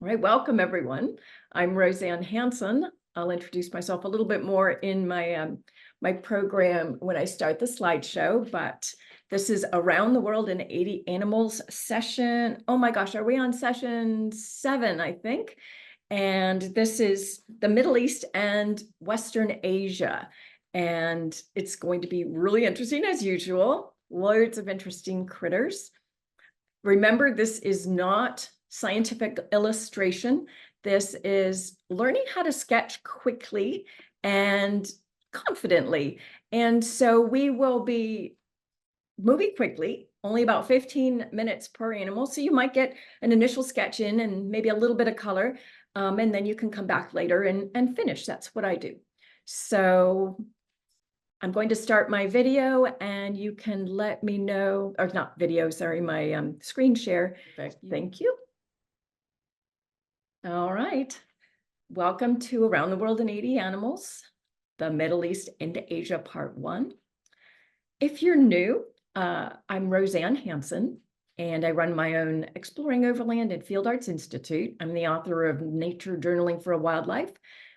All right, welcome everyone. I'm Roseann Hanson. I'll introduce myself a little bit more in my program when I start the slideshow, but this is Around the World in 80 Animals session. Oh my gosh, are we on session 7, I think? And this is the Middle East and Western Asia. And it's going to be really interesting as usual. Loads of interesting critters. Remember, this is not scientific illustration. This is learning how to sketch quickly and confidently. And so we will be moving quickly, only about 15 minutes per animal. So you might get an initial sketch in and maybe a little bit of color, and then you can come back later and finish. That's what I do. So I'm going to start my video and you can let me know, or not video, sorry, my screen share. Thank you. All right. Welcome to Around the World in 80 Animals, the Middle East into Asia, Part 1. If you're new, I'm Roseann Hanson, and I run my own Exploring Overland and Field Arts Institute. I'm the author of Nature Journaling for a Wildlife,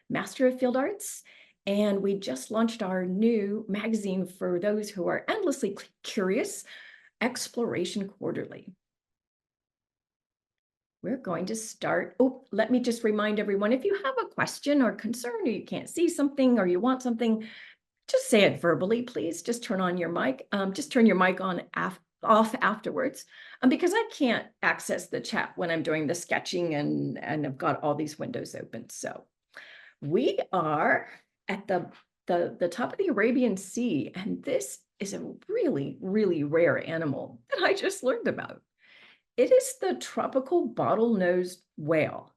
Master of Field Arts, and we just launched our new magazine for those who are endlessly curious, Exploration Quarterly. We're going to start. Oh, let me just remind everyone, if you have a question or concern, or you can't see something, or you want something, just say it verbally, please. Just turn on your mic. Just turn your mic on off afterwards, because I can't access the chat when I'm doing the sketching and I've got all these windows open. So we are at the top of the Arabian Sea, and this is a really, really rare animal that I just learned about. It is the tropical bottlenose whale,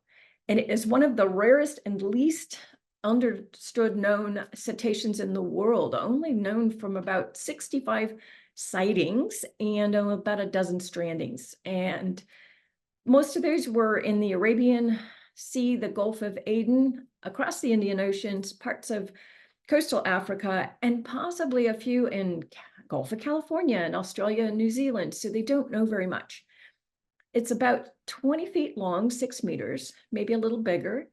and it is one of the rarest and least understood known cetaceans in the world, only known from about 65 sightings and about a dozen strandings. And most of those were in the Arabian Sea, the Gulf of Aden, across the Indian Oceans, parts of coastal Africa, and possibly a few in Gulf of California and Australia and New Zealand. So they don't know very much. It's about 20 feet long, 6 meters, maybe a little bigger,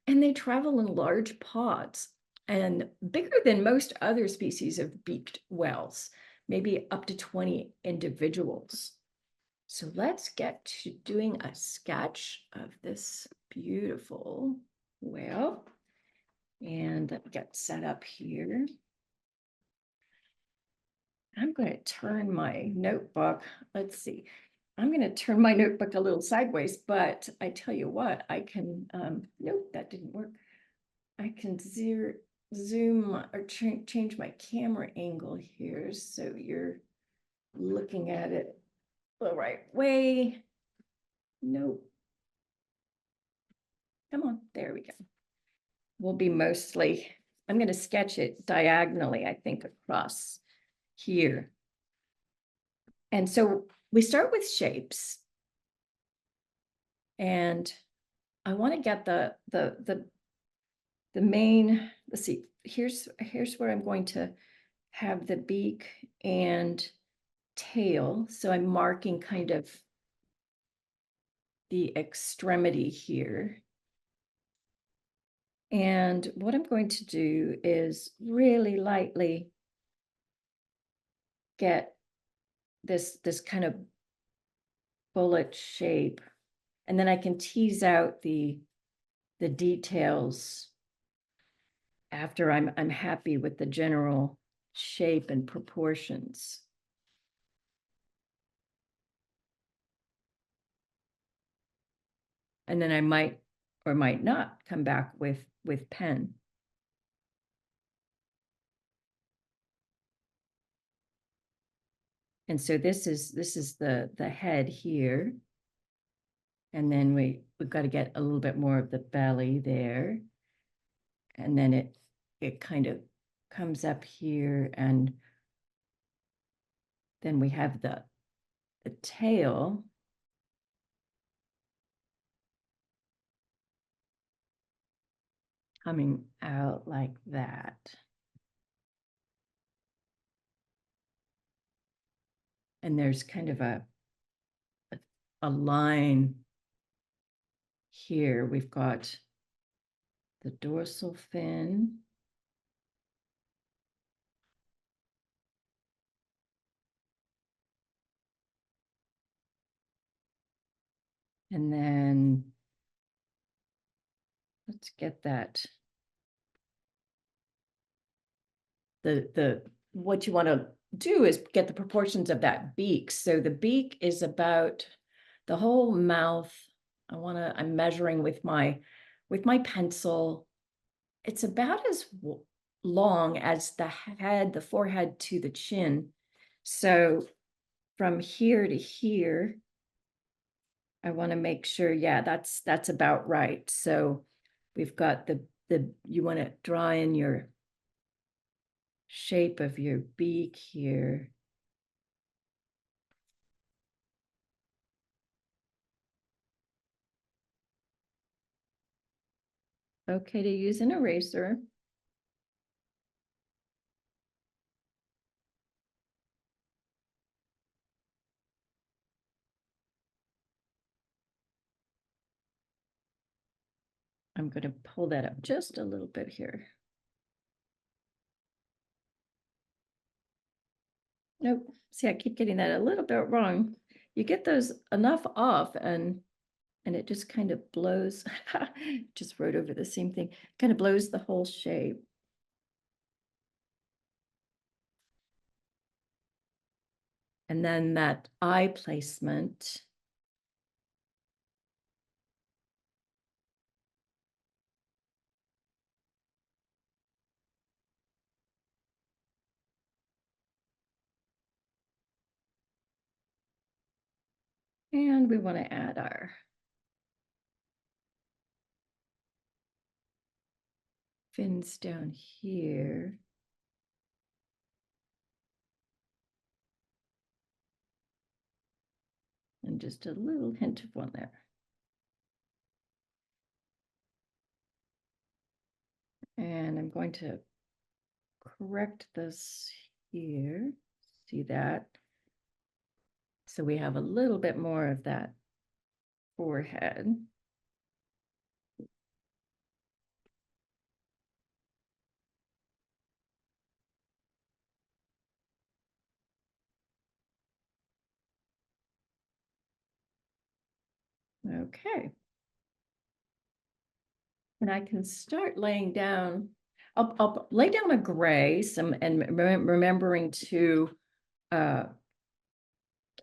and they travel in large pods and bigger than most other species of beaked whales, maybe up to 20 individuals. So let's get to doing a sketch of this beautiful whale. And let me get set up here. I'm going to turn my notebook. Let's see. I'm going to turn my notebook a little sideways, but I tell you what, I can, nope, that didn't work. I can zoom or change my camera angle here so you're looking at it the right way. Nope. Come on, there we go. We'll be mostly, I'm going to sketch it diagonally, I think, across here. And so we start with shapes. And I want to get the main, let's see, here's where I'm going to have the beak and tail. So I'm marking kind of the extremity here. And what I'm going to do is really lightly get this kind of bullet shape, and then I can tease out the details after I'm happy with the general shape and proportions. And then I might or might not come back with pen. And so this is the head here. And then we've got to get a little bit more of the belly there. And then it kind of comes up here, and then we have the tail. Coming out like that. And there's kind of a line here we've got the dorsal fin. And then let's get that. What you want to do is get the proportions of that beak. So the beak is about the whole mouth. I'm measuring with my pencil. It's about as long as the head, the forehead to the chin. So from here to here, I want to make sure, yeah, that's about right. So we've got you want to draw in your shape of your beak here. Okay to use an eraser. I'm going to pull that up just a little bit here. Nope. See, I keep getting that a little bit wrong. You get those enough off and it just kind of blows. Just wrote over the same thing. Kind of blows the whole shape. And then that eye placement. And we want to add our fins down here. And just a little hint of one there. And I'm going to correct this here. See that? So we have a little bit more of that forehead. Okay. And I can start laying down, I'll lay down a gray, remembering to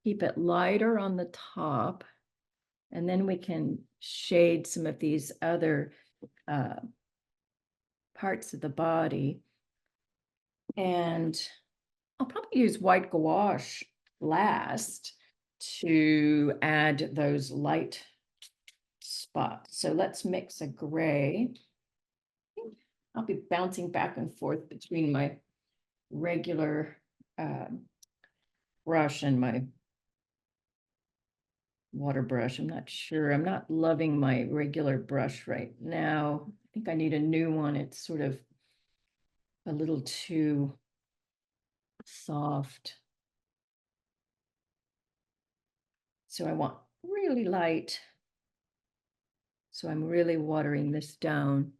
keep it lighter on the top. And then we can shade some of these other parts of the body. And I'll probably use white gouache last to add those light spots. So let's mix a gray. I'll be bouncing back and forth between my regular brush and my water brush. I'm not sure. I'm not loving my regular brush right now. I think I need a new one. It's sort of a little too soft. So I want really light. So I'm really watering this down.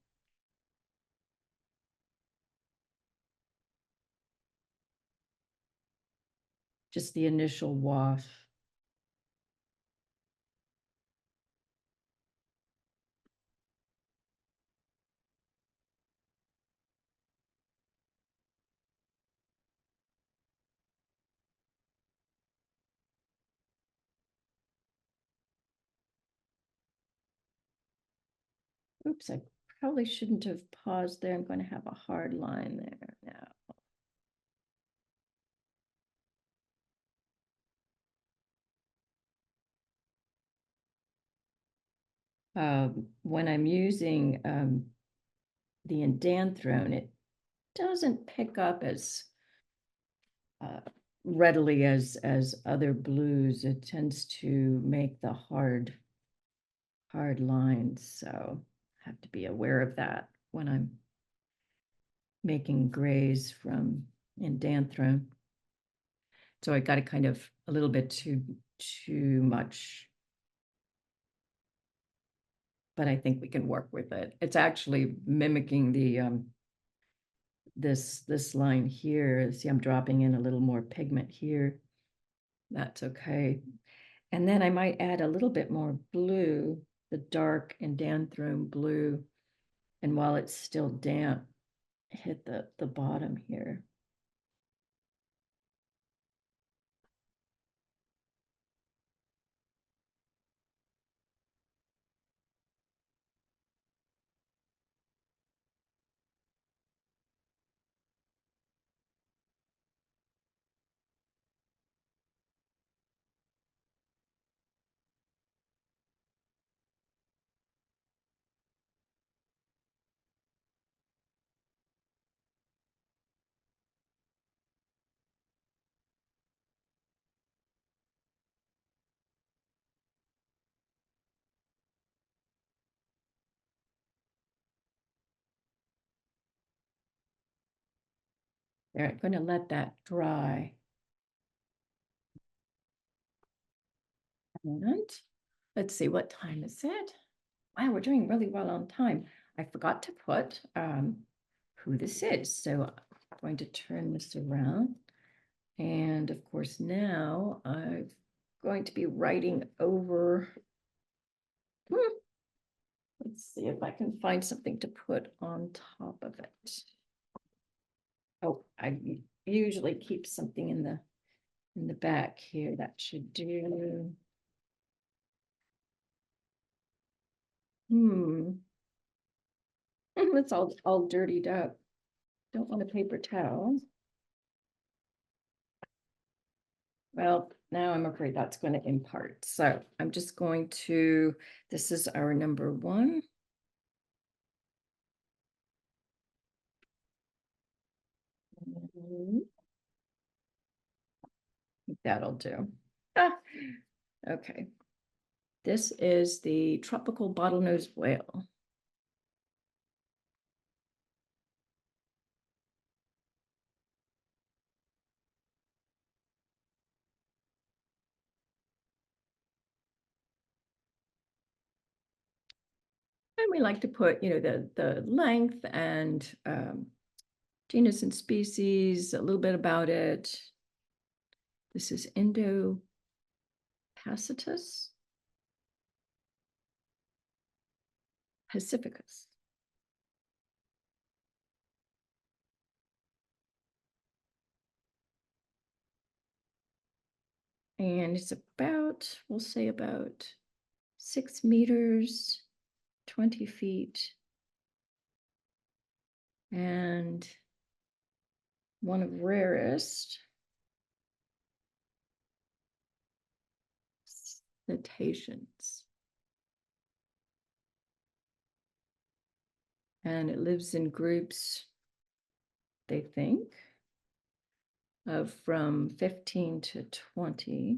Just the initial wash. Oops, I probably shouldn't have paused there. I'm going to have a hard line there now. When I'm using the indanthrone, it doesn't pick up as readily as other blues. It tends to make the hard lines. So I have to be aware of that when I'm making grays from indanthrone. So I got it kind of a little bit too much but I think we can work with it. It's actually mimicking the this line here. See, I'm dropping in a little more pigment here. That's okay. And then I might add a little bit more blue, the dark Andanthrone blue. And while it's still damp, hit the bottom here. They're going to let that dry. And let's see, what time is it? Wow, we're doing really well on time. I forgot to put who this is. So I'm going to turn this around. And of course, now I'm going to be writing over. Let's see if I can find something to put on top of it. Oh, I usually keep something in the back here. That should do. It's all dirtied up. Don't want a paper towel. Well, now I'm afraid that's going to impart. So I'm just going to, this is our number 1. That'll do. Okay. This is the tropical bottlenose whale. And we like to put, the length and genus and species, a little bit about it. This is Indo-Pacitus pacificus. And it's about, we'll say about 6 meters, 20 feet. And one of rarest cetaceans. And it lives in groups, they think, of from 15 to 20.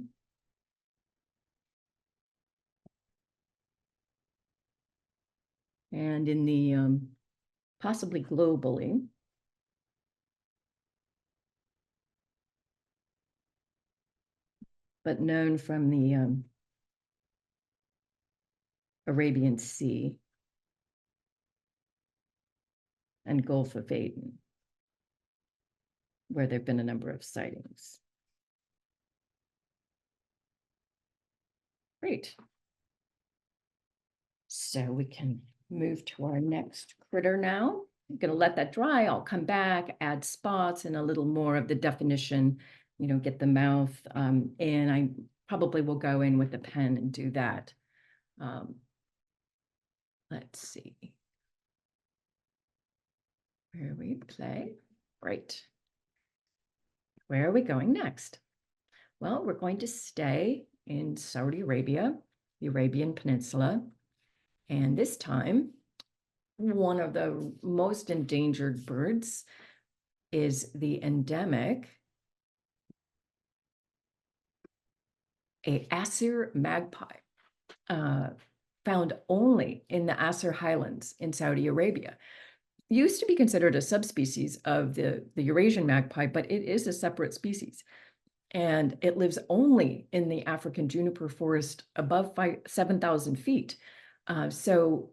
And in the possibly globally, but known from the Arabian Sea and Gulf of Aden, where there have been a number of sightings. Great. So we can move to our next critter now. I'm going to let that dry. I'll come back, add spots and a little more of the definition, get the mouth in. I probably will go in with the pen and do that. Let's see. Where we play. Great. Where are we going next? Well, we're going to stay in Saudi Arabia, the Arabian Peninsula. And this time, one of the most endangered birds is the endemic Asir magpie, found only in the Asir Highlands in Saudi Arabia. Used to be considered a subspecies of the Eurasian magpie, but it is a separate species. And it lives only in the African juniper forest above 7,000 feet. So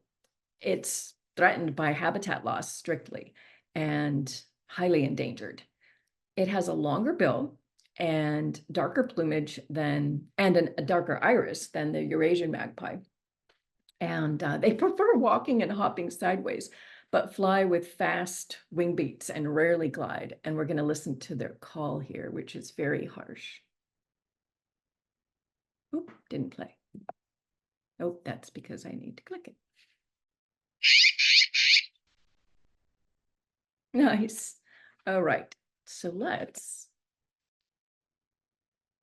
it's threatened by habitat loss strictly and highly endangered. It has a longer bill and darker plumage than, and a darker iris than the Eurasian magpie. And they prefer walking and hopping sideways, but fly with fast wing beats and rarely glide. And we're going to listen to their call here, which is very harsh. Oop, didn't play. Oh, that's because I need to click it. Nice. All right. So let's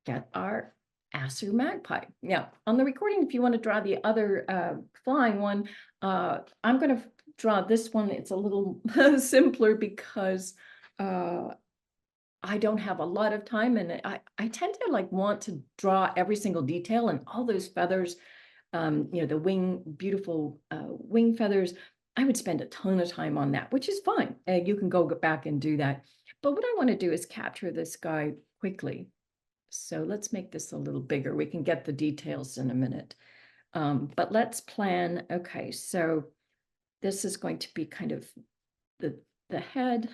get our Asu magpie. Now, on the recording, if you want to draw the other flying one, I'm going to draw this one. It's a little simpler because I don't have a lot of time, and I tend to like want to draw every single detail and all those feathers, you know, the beautiful wing feathers. I would spend a ton of time on that, which is fine. You can go back and do that. But what I want to do is capture this guy quickly. So let's make this a little bigger. We can get the details in a minute. But let's plan. Okay, so this is going to be kind of the head.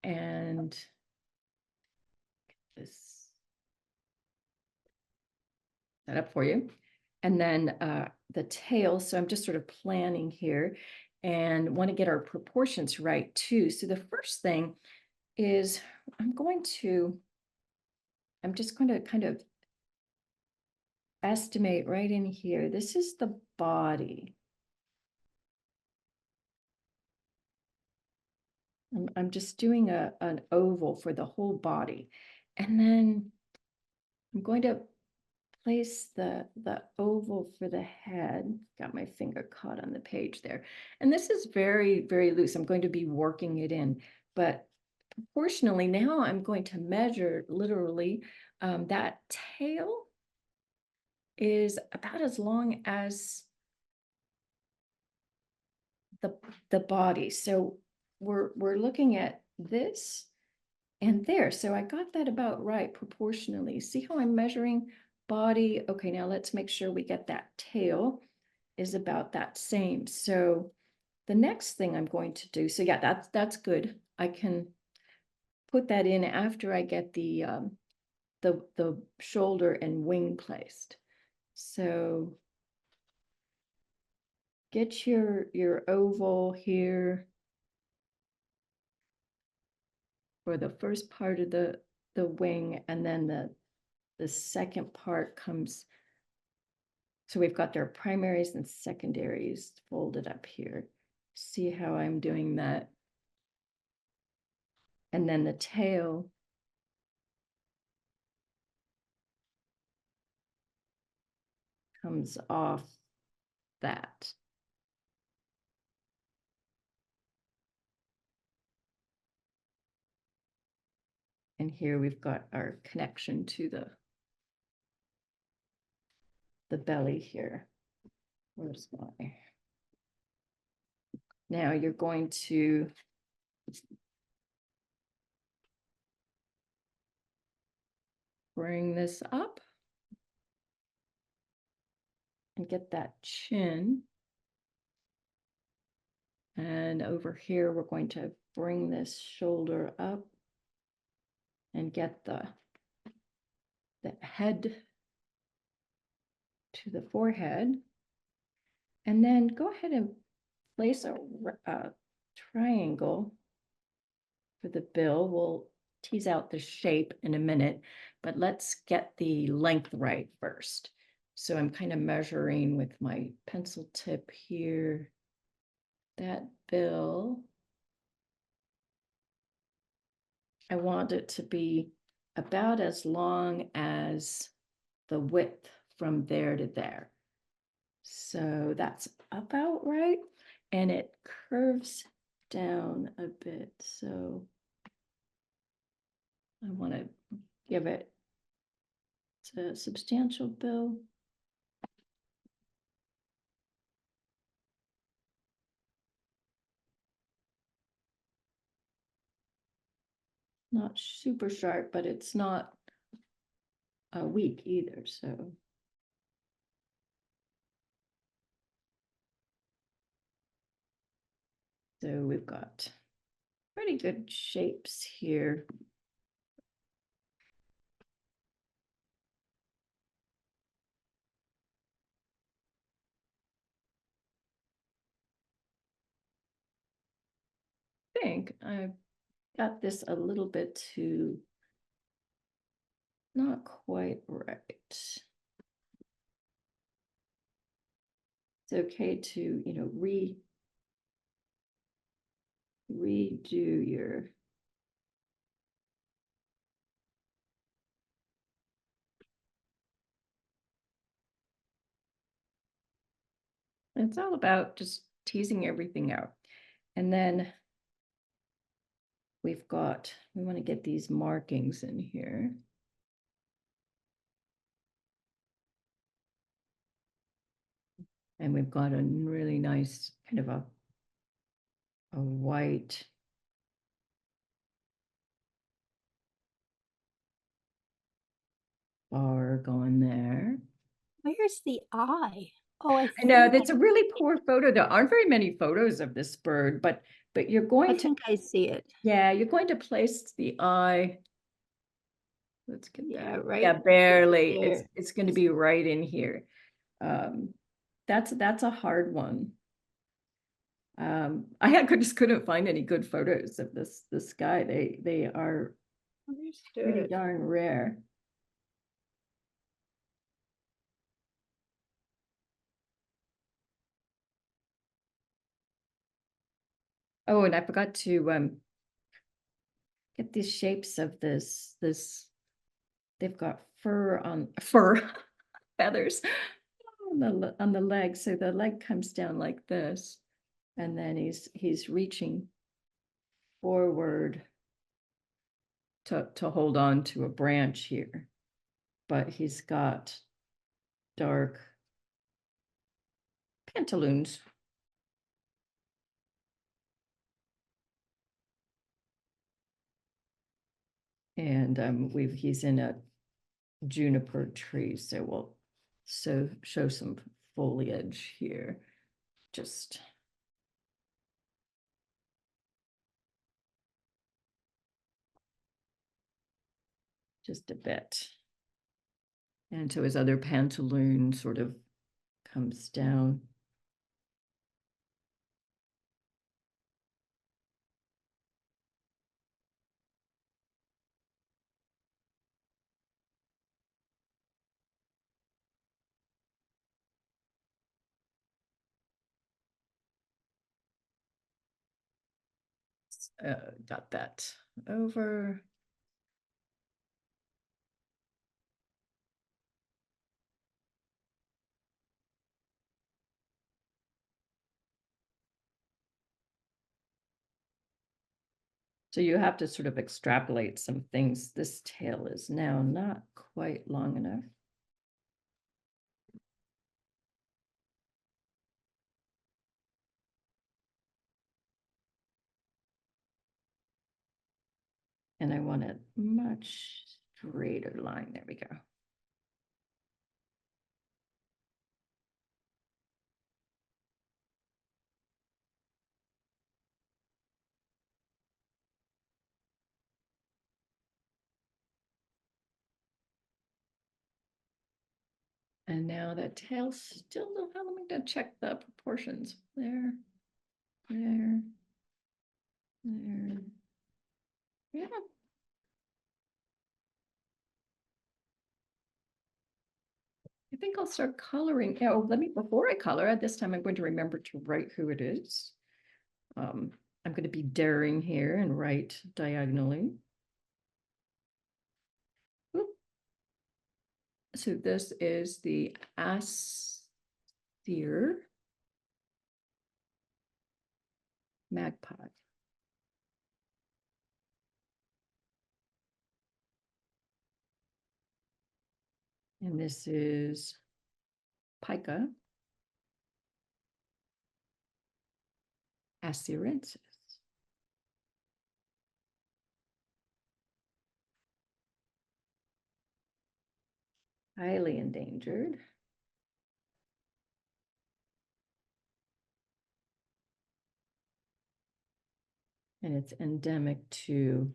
And this set up for you. And then the tail. So I'm just sort of planning here and want to get our proportions right too. So the first thing is I'm just going to kind of estimate right in here. This is the body. I'm just doing an oval for the whole body. And then I'm going to place the oval for the head. Got my finger caught on the page there. And this is very, very loose. I'm going to be working it in, but proportionally now I'm going to measure literally that tail is about as long as the body. So we're looking at this and there. So I got that about right proportionally. See how I'm measuring body? Okay, now let's make sure we get that tail is about that same. So the next thing I'm going to do, so yeah, that's good. I can put that in after I get the shoulder and wing placed. So get your oval here for the first part of the wing, and then the second part comes. So we've got their primaries and secondaries folded up here. See how I'm doing that? And then the tail comes off that. And here we've got our connection to the belly here. Where's my? Now you're going to bring this up and get that chin. And over here, we're going to bring this shoulder up and get the head to the forehead. And then go ahead and place a triangle for the bill. We'll tease out the shape in a minute, but let's get the length right first. So I'm kind of measuring with my pencil tip here, that bill. I want it to be about as long as the width from there to there. So that's about right. And it curves down a bit. So I want to give it a substantial bill. Not super sharp, but it's not weak either. So So we've got pretty good shapes here. I think I've got this a little bit too not quite right. It's okay to, redo your it's all about just teasing everything out. And then we want to get these markings in here. And we've got a really nice kind of a white bar going there. Where's the eye? Oh, I I know think that's a really poor photo. There aren't very many photos of this bird, but you're going to, I see it. yeah, you're going to place the eye. Let's get Yeah, that. right Yeah, barely. there. It's going to be right in here. That's a hard one. Just couldn't find any good photos of this guy. They are pretty Understood. darn rare. Oh, and I forgot to get these shapes of this. They've got fur feathers on the leg. So the leg comes down like this, and then he's reaching forward to hold on to a branch here, but he's got dark pantaloons. And he's in a juniper tree, so we'll show some foliage here. Just a bit. And so his other pantaloon sort of comes down. Got that over. So you have to sort of extrapolate some things. This tail is now not quite long enough. And I want a much straighter line. There we go. And now the tail still don't have, let me go check the proportions. There, there, there. Yeah. I think I'll start coloring. Oh, before I color, this time I'm going to remember to write who it is. I'm going to be daring here and write diagonally. Oop. So this is the Aesir magpie. And this is Pica acirensis. Highly endangered. And it's endemic to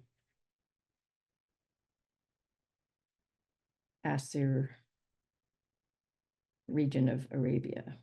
Asir region of Arabia.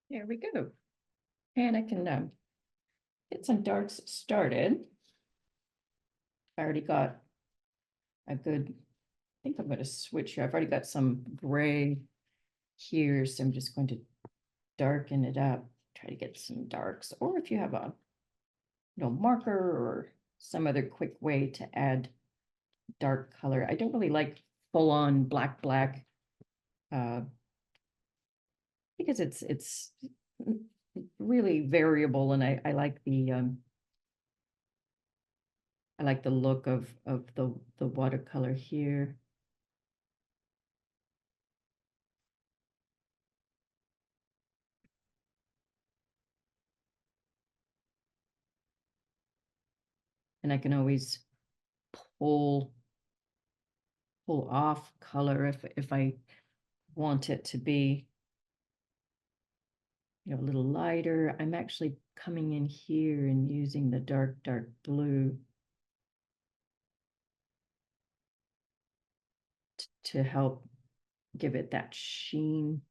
There we go. And I can get some darks started. I already got a good, I think I'm going to switch here. I've already got some gray here, so I'm just going to darken it up, try to get some darks, or if you have a marker or some other quick way to add dark color. I don't really like full on black because it's really variable, and I like the look of the watercolor here. And I can always pull off color if I want it to be a little lighter. I'm actually coming in here and using the dark blue to help give it that sheen.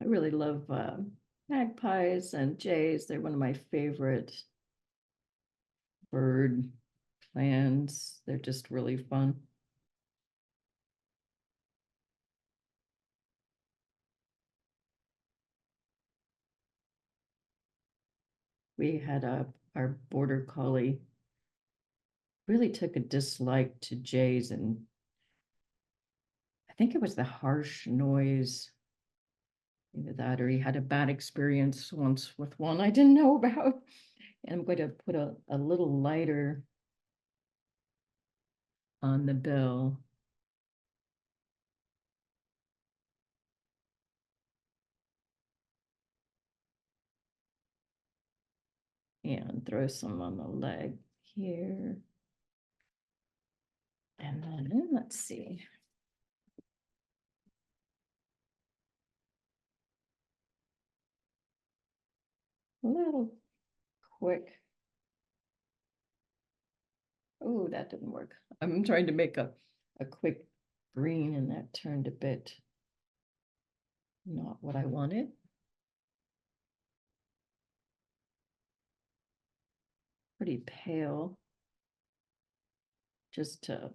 I really love magpies and jays. They're one of my favorite bird plants. They're just really fun. We had our border collie really took a dislike to jays, and I think it was the harsh noise. Either that or he had a bad experience once with one I didn't know about. And I'm going to put a little lighter on the bill. And throw some on the leg here. And then let's see. A little quick. Oh, that didn't work. I'm trying to make a quick green and that turned a bit not what I wanted. Pretty pale. Just to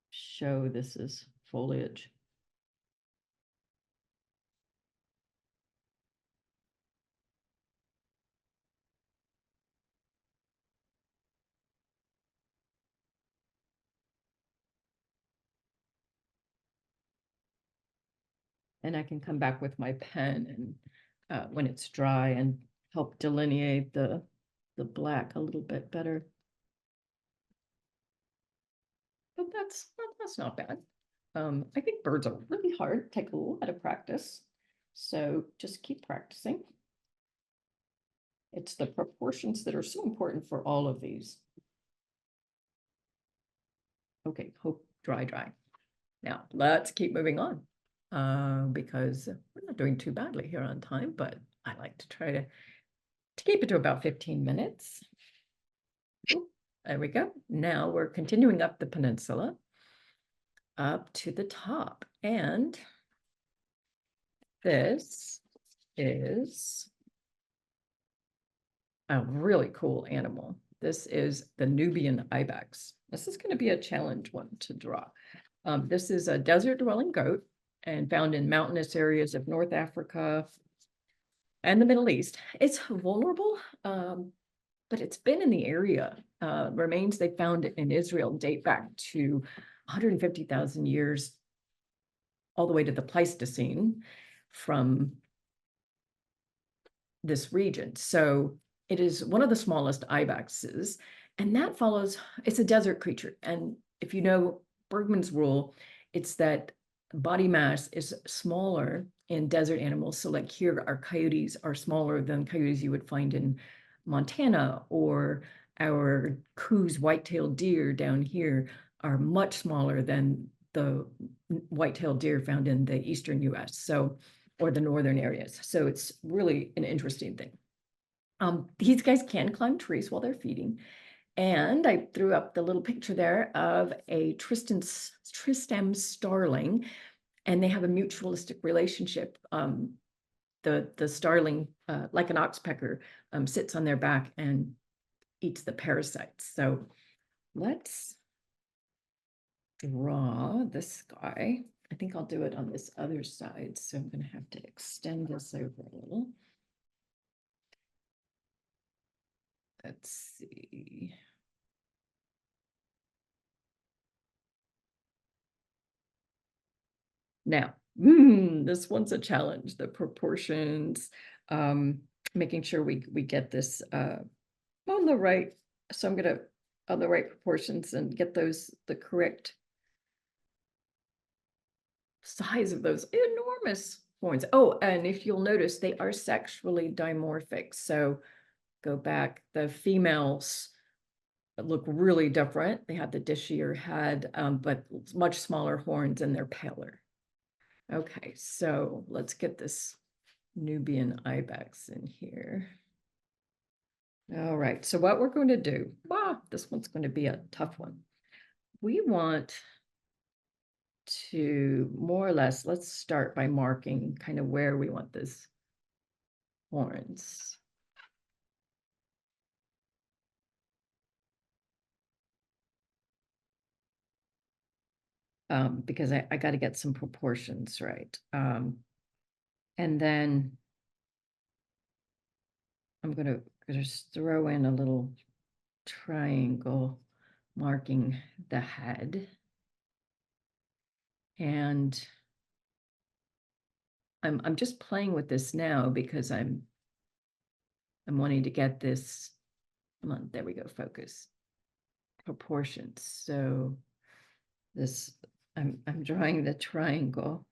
show this is foliage. And I can come back with my pen and when it's dry and help delineate the black a little bit better. But that's not bad. I think birds are really hard, take a lot of practice. So just keep practicing. It's the proportions that are so important for all of these. Okay, hope dry. Now let's keep moving on because we're not doing too badly here on time, but I like to try to keep it to about 15 minutes. Ooh, there we go. Now we're continuing up the peninsula up to the top, and this is a really cool animal. This is the Nubian ibex. This is going to be a challenge one to draw. This is a desert dwelling goat and found in mountainous areas of North Africa and the Middle East. It's vulnerable, but it's been in the area. Remains they found in Israel date back to 150,000 years, all the way to the Pleistocene from this region. So it is one of the smallest ibexes, and that follows, it's a desert creature. And if you know Bergman's rule, it's that body mass is smaller in desert animals. So like here, our coyotes are smaller than coyotes you would find in Montana, or our Coues white-tailed deer down here are much smaller than the white-tailed deer found in the eastern US. So, or the northern areas. So it's really an interesting thing. These guys can climb trees while they're feeding. And I threw up the little picture there of a Tristram starling, and they have a mutualistic relationship. The starling, like an oxpecker, sits on their back and eats the parasites. So let's draw this guy. I think I'll do it on this other side. So I'm going to have to extend this over a little. Let's see. Now, this one's a challenge, the proportions, making sure we get this on the right. So I'm gonna on the right proportions and get those the correct size of those enormous horns. Oh, and if you'll notice, they are sexually dimorphic. So go back, the females look really different. They have the dishier head, but much smaller horns, and they're paler. Okay, so let's get this Nubian ibex in here. All right, so what we're going to do, this one's going to be a tough one. We want to more or less, let's start by marking kind of where we want this horns. Because I got to get some proportions right. And then I'm going to gonna just throw in a little triangle marking the head. And I'm just playing with this now because I'm wanting to get this, come on, there we go, focus, proportions. So this, I'm drawing the triangle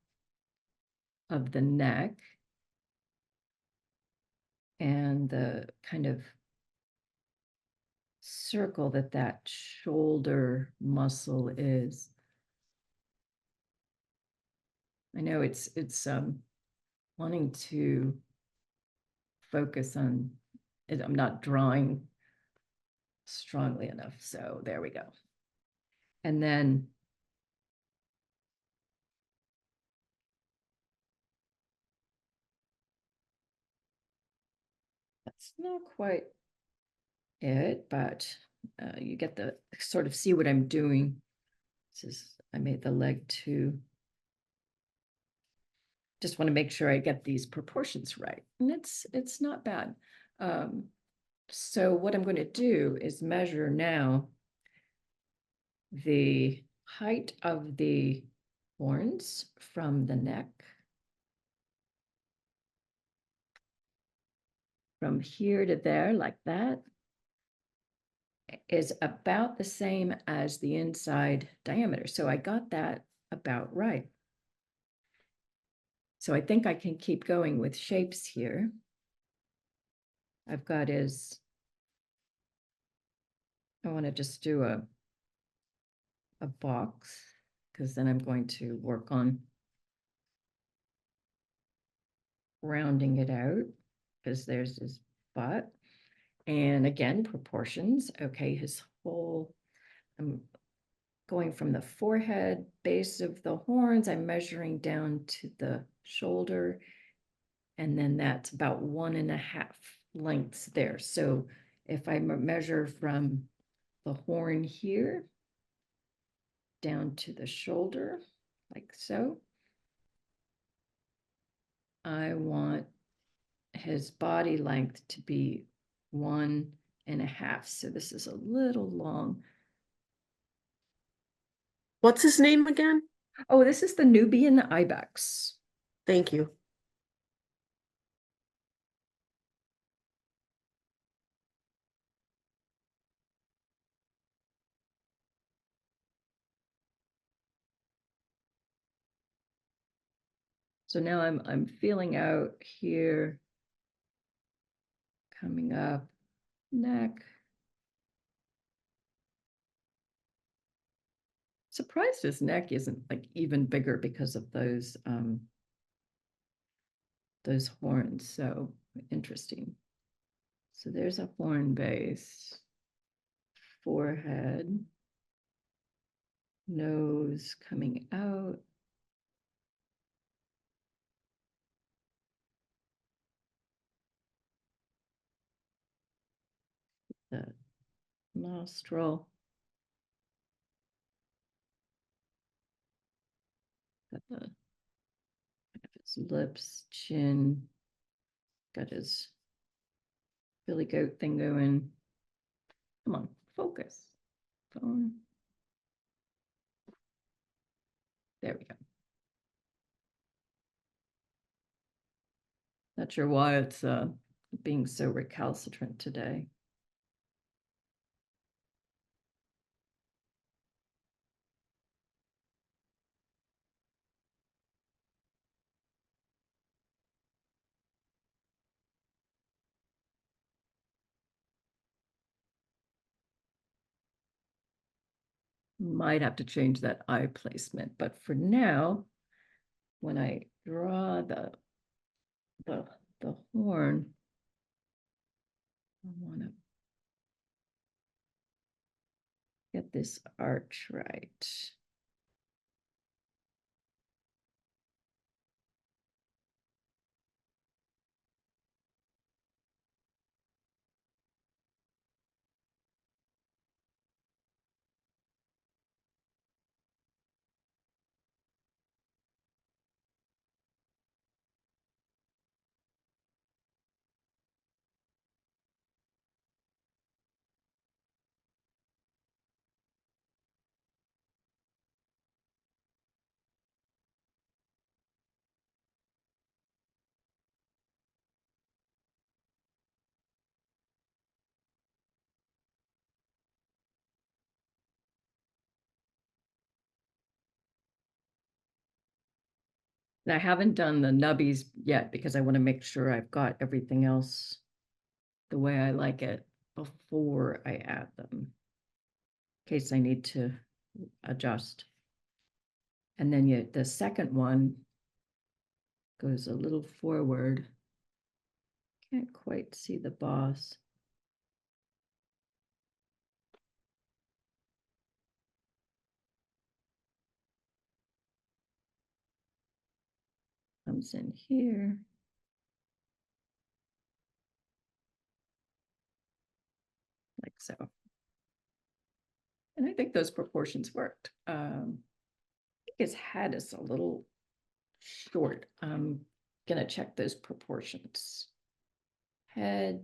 of the neck and the kind of circle that shoulder muscle is. I know it's wanting to focus on it. I'm not drawing strongly enough. So there we go. And then that's not quite it, but you get the sort of see what I'm doing. This is, I made the leg too. Just want to make sure I get these proportions right. And it's not bad. So what I'm going to do is measure now the height of the horns from the neck. From here to there, like that, is about the same as the inside diameter. So I got that about right. So I think I can keep going with shapes here. I've got is, I want to just do a box because then I'm going to work on rounding it out because there's his butt. And again, proportions. Okay, his whole, I'm going from the forehead, base of the horns, I'm measuring down to the shoulder. And then that's about 1.5 lengths there. So if I measure from the horn here down to the shoulder, like so, I want his body length to be 1.5. So this is a little long. What's his name again? Oh, this is the Nubian ibex. Thank you. So now I'm feeling out here, coming up, neck. Surprised his neck isn't like even bigger because of those horns. So interesting. So there's a horn base, forehead, nose coming out. The nostril. Got the his lips, chin, got his Billy Goat thing going. Come on, focus. Phone. There we go. Not sure why it's being so recalcitrant today. Might have to change that eye placement, but for now, when I draw the horn, I want to get this arch right. And I haven't done the nubbies yet because I want to make sure I've got everything else the way I like it before I add them, in case I need to adjust. And then the second one goes a little forward. Can't quite see the boss. Comes in here. Like so. And I think those proportions worked. I think his head is a little short. I'm gonna check those proportions. Head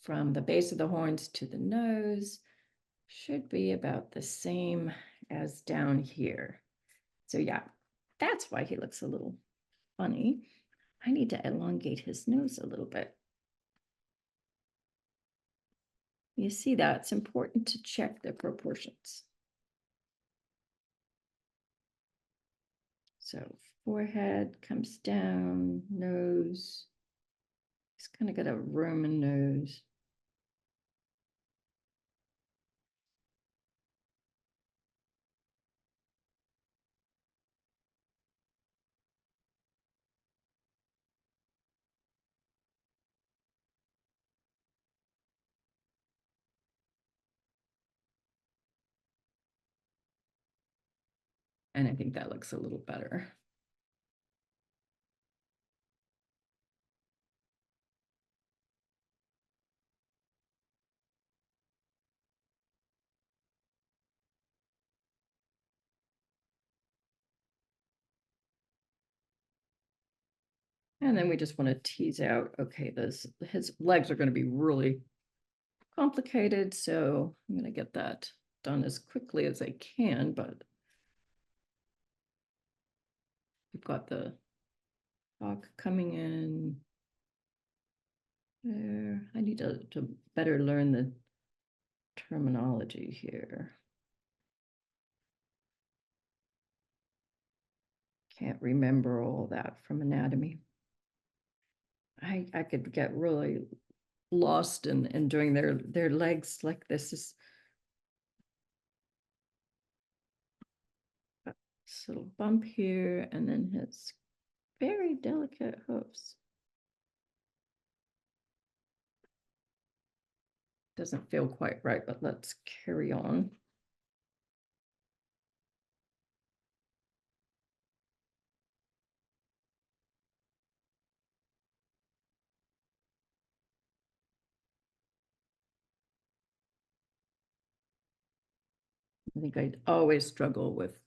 from the base of the horns to the nose should be about the same as down here. So yeah, that's why he looks a little funny. I need to elongate his nose a little bit. You see that? It's important to check the proportions. So forehead comes down, nose. He's kind of got a Roman nose. And I think that looks a little better. And then we just want to tease out, okay, his legs are going to be really complicated, so I'm going to get that done as quickly as I can, but we've got the hawk coming in there. I need to better learn the terminology here. Can't remember all that from anatomy. I could get really lost in doing their legs like this. Is this little bump here, and then his very delicate hoofs. Doesn't feel quite right, but let's carry on. I think I always struggle with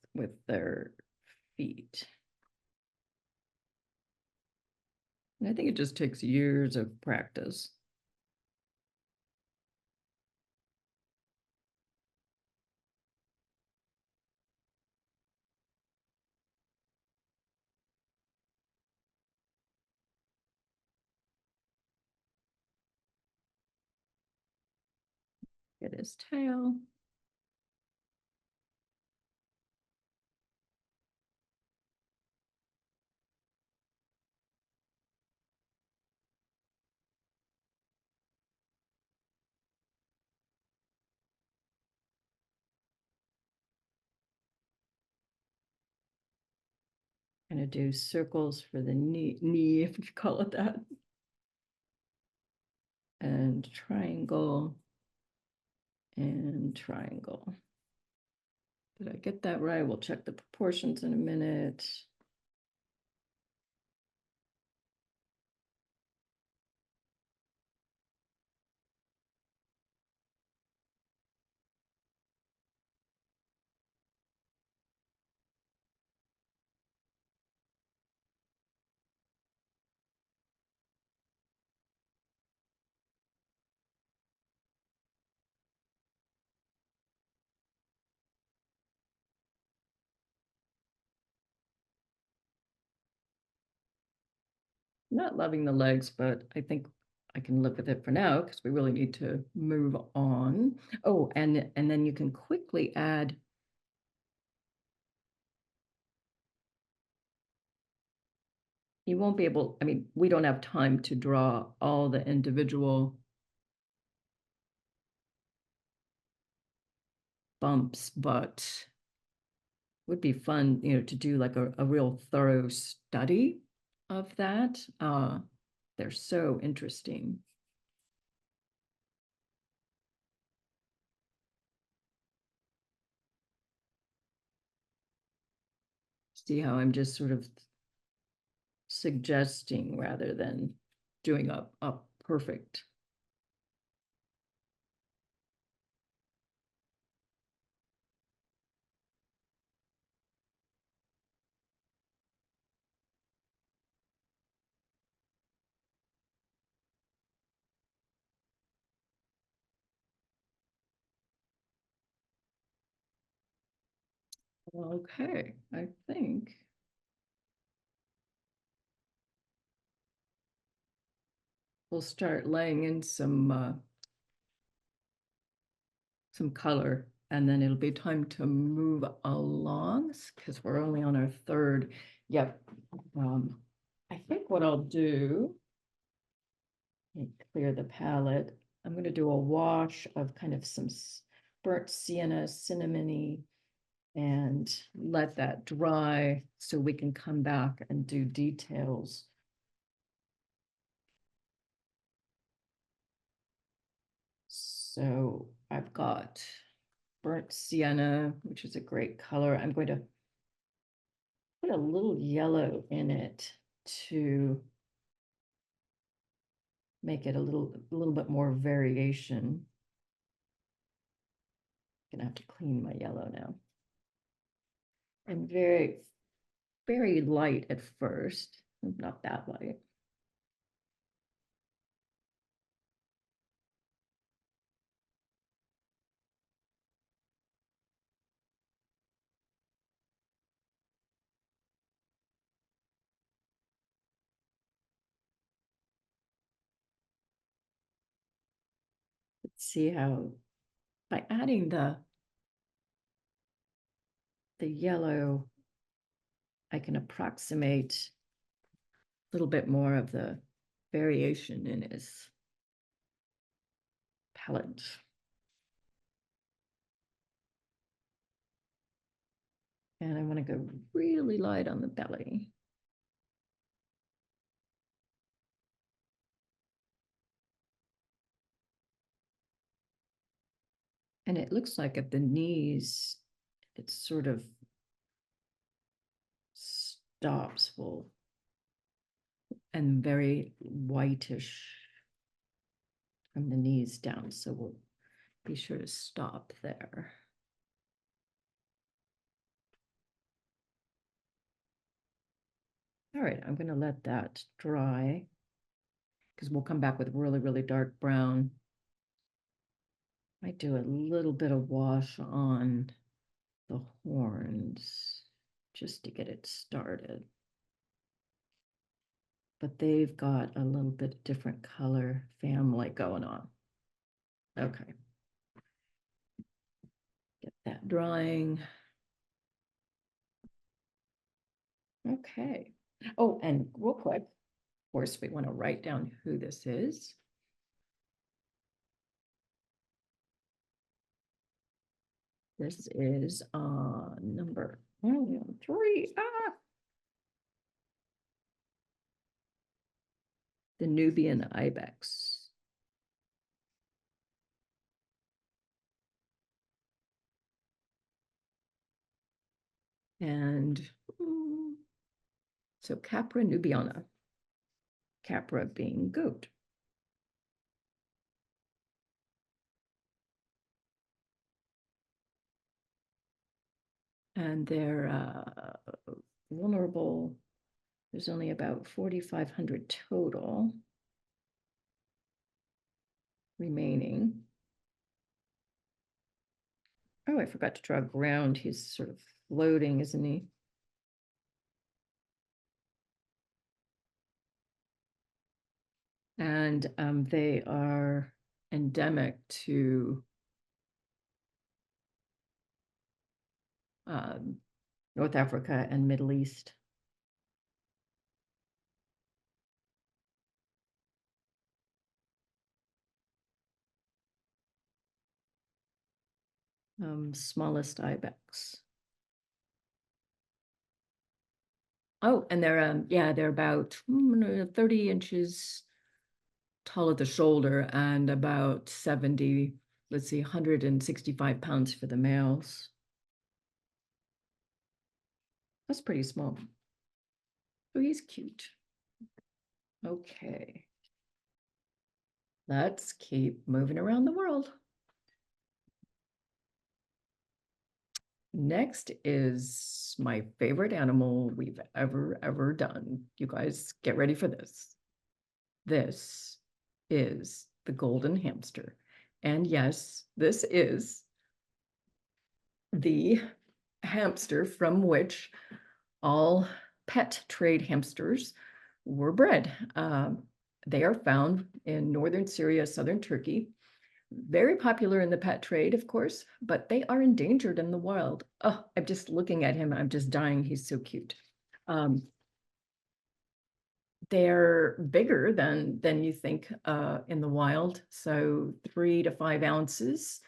their feet. And I think it just takes years of practice. Get his tail. Gonna do circles for the knee, if you call it that. And triangle and triangle. Did I get that right? We'll check the proportions in a minute. Not loving the legs, but I think I can look at it for now because we really need to move on. Oh, and then you can quickly add you won't be able, I mean, we don't have time to draw all the individual bumps, but would be fun, to do like a real thorough study of that. They're so interesting. See how I'm just sort of suggesting rather than doing a perfect. Okay, I think. We'll start laying in some color, and then it'll be time to move along because we're only on our third. Yep. I think what I'll do, clear the palette. I'm going to do a wash of kind of some burnt sienna, cinnamony, and let that dry so we can come back and do details. So I've got burnt sienna, which is a great color. I'm going to put a little yellow in it to make it a little bit more variation. Gonna have to clean my yellow now. And very, very light at first, not that light. Let's see how, by adding the yellow, I can approximate a little bit more of the variation in his palette. And I want to go really light on the belly. And it looks like at the knees, it sort of stops full and very whitish from the knees down. So we'll be sure to stop there. All right, I'm going to let that dry because we'll come back with really, really dark brown. Might do a little bit of wash on the horns just to get it started. But they've got a little bit different color family going on. Okay. Get that drying. Okay. Oh, and real quick, of course, we want to write down who this is. This is number 3. The Nubian ibex. And so Capra nubiana, Capra being goat. And they're vulnerable. There's only about 4,500 total remaining. Oh, I forgot to draw ground. He's sort of floating, isn't he? And they are endemic to North Africa and Middle East. Smallest ibex. Oh, and they're yeah, they're about 30 inches tall at the shoulder and about 70, let's see, 165 pounds for the males. That's pretty small. Oh, he's cute. Okay. Let's keep moving around the world. Next is my favorite animal we've ever done. You guys get ready for this. This is the golden hamster. And yes, this is the hamster from which all pet trade hamsters were bred. They are found in northern Syria, southern Turkey. Very popular in the pet trade, of course, but they are endangered in the wild. Oh, I'm just looking at him. I'm just dying. He's so cute. They're bigger than you think in the wild. So 3 to 5 ounces,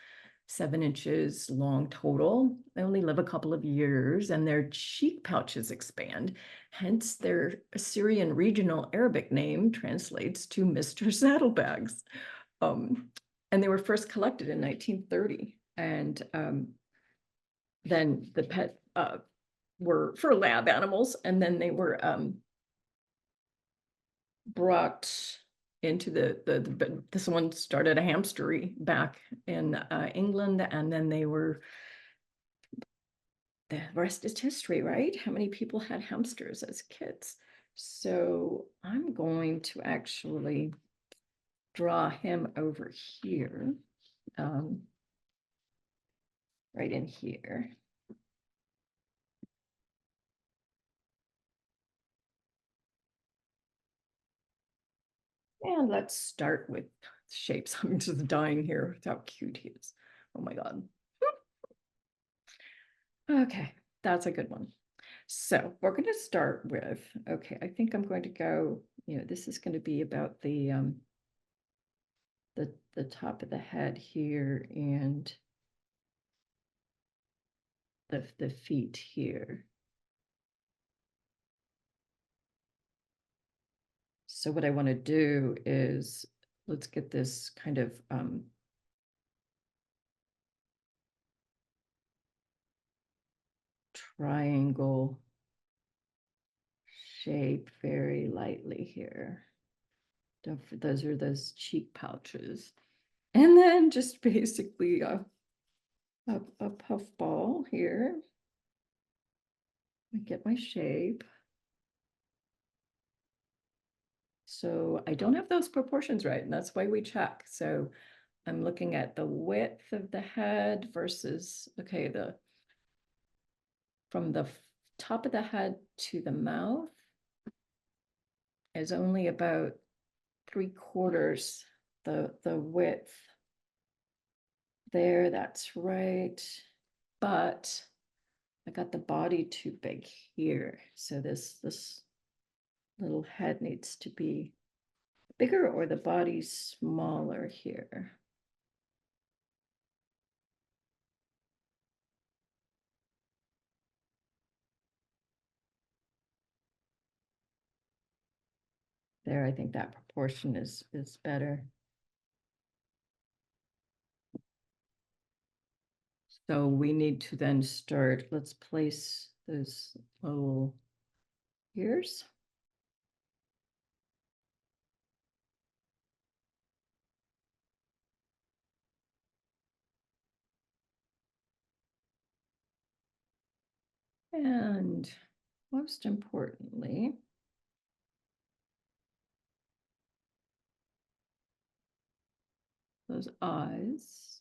7 inches long total. They only live a couple of years and their cheek pouches expand. Hence their Assyrian regional Arabic name translates to Mr. Saddlebags. And they were first collected in 1930. And then the pet were for lab animals. And then they were brought into this one started a hamstery back in England, and then they were, the rest is history, right? How many people had hamsters as kids? So I'm going to actually draw him over here, right in here. And let's start with shapes. I'm just dying here with how cute he is. Oh my God. Okay, that's a good one. So we're going to start with, okay, I think I'm going to go, this is going to be about the top of the head here and the feet here. So what I want to do is, let's get this kind of triangle shape very lightly here. Those are those cheek pouches. And then just basically a puff ball here. I get my shape. So I don't have those proportions right, and that's why we check. So I'm looking at the width of the head versus, okay, from the top of the head to the mouth is only about 3/4 the width. There, that's right. But I got the body too big here. So this little head needs to be bigger, or the body smaller here. There, I think that proportion is better. So we need to then start, let's place those little ears. And most importantly, those eyes.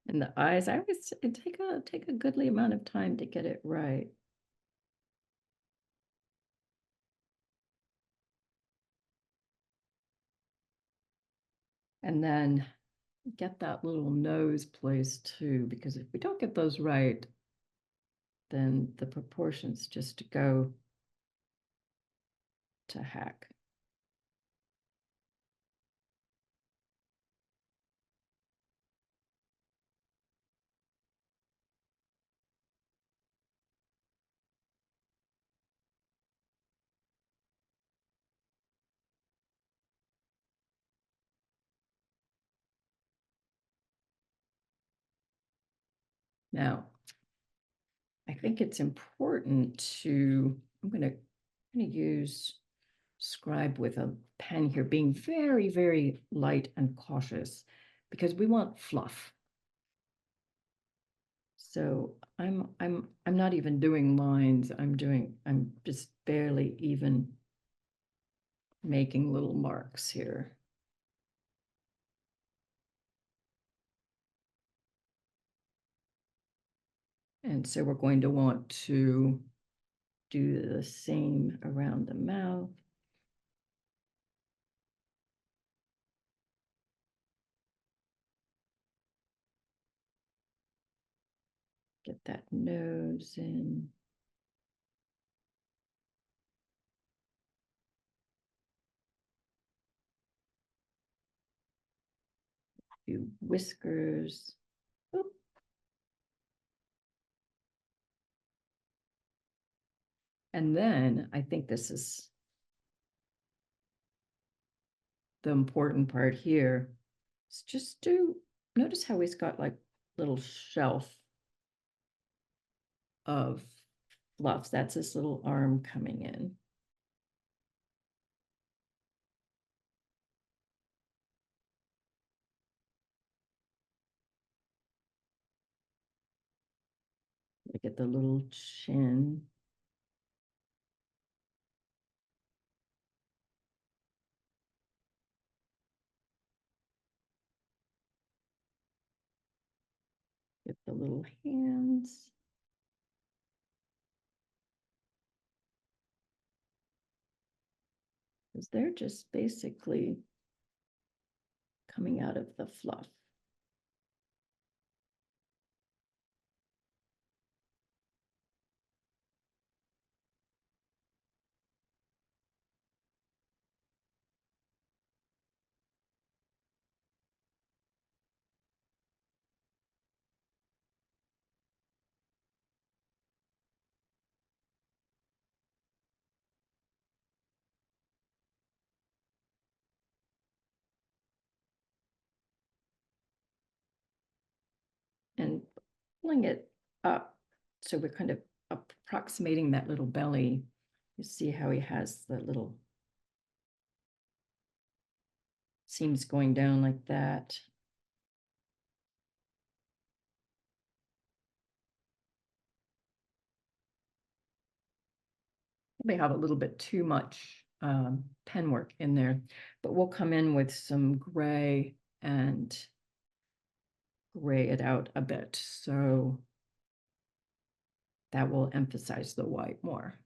And the eyes, I always take a goodly amount of time to get it right. And then get that little nose placed too, because if we don't get those right, then the proportions just go to heck. Now, I think it's important to, I'm gonna use scribe with a pen here, being very, very light and cautious, because we want fluff. So I'm not even doing lines. I'm just barely even making little marks here. And so we're going to want to do the same around the mouth. Get that nose in. Do whiskers. Oop. And then I think this is the important part here. Is just notice how he's got like little shelf of fluffs. That's his little arm coming in. Look at the little chin. Get the little hands. Because they're just basically coming out of the fluff. And pulling it up. So we're kind of approximating that little belly. You see how he has the little seams going down like that. They have a little bit too much pen work in there, but we'll come in with some gray and gray it out a bit. So that will emphasize the white more.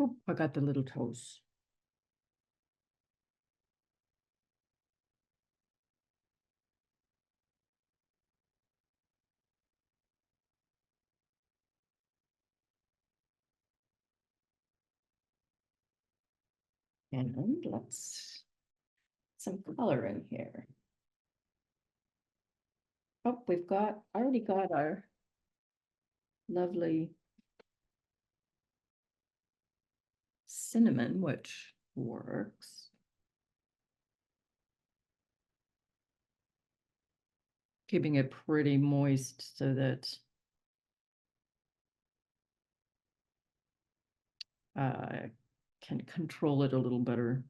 Oop, I got the little toes. And let's some color in here. Oh, we've already got our lovely cinnamon, which works. Keeping it pretty moist so that I can control it a little better.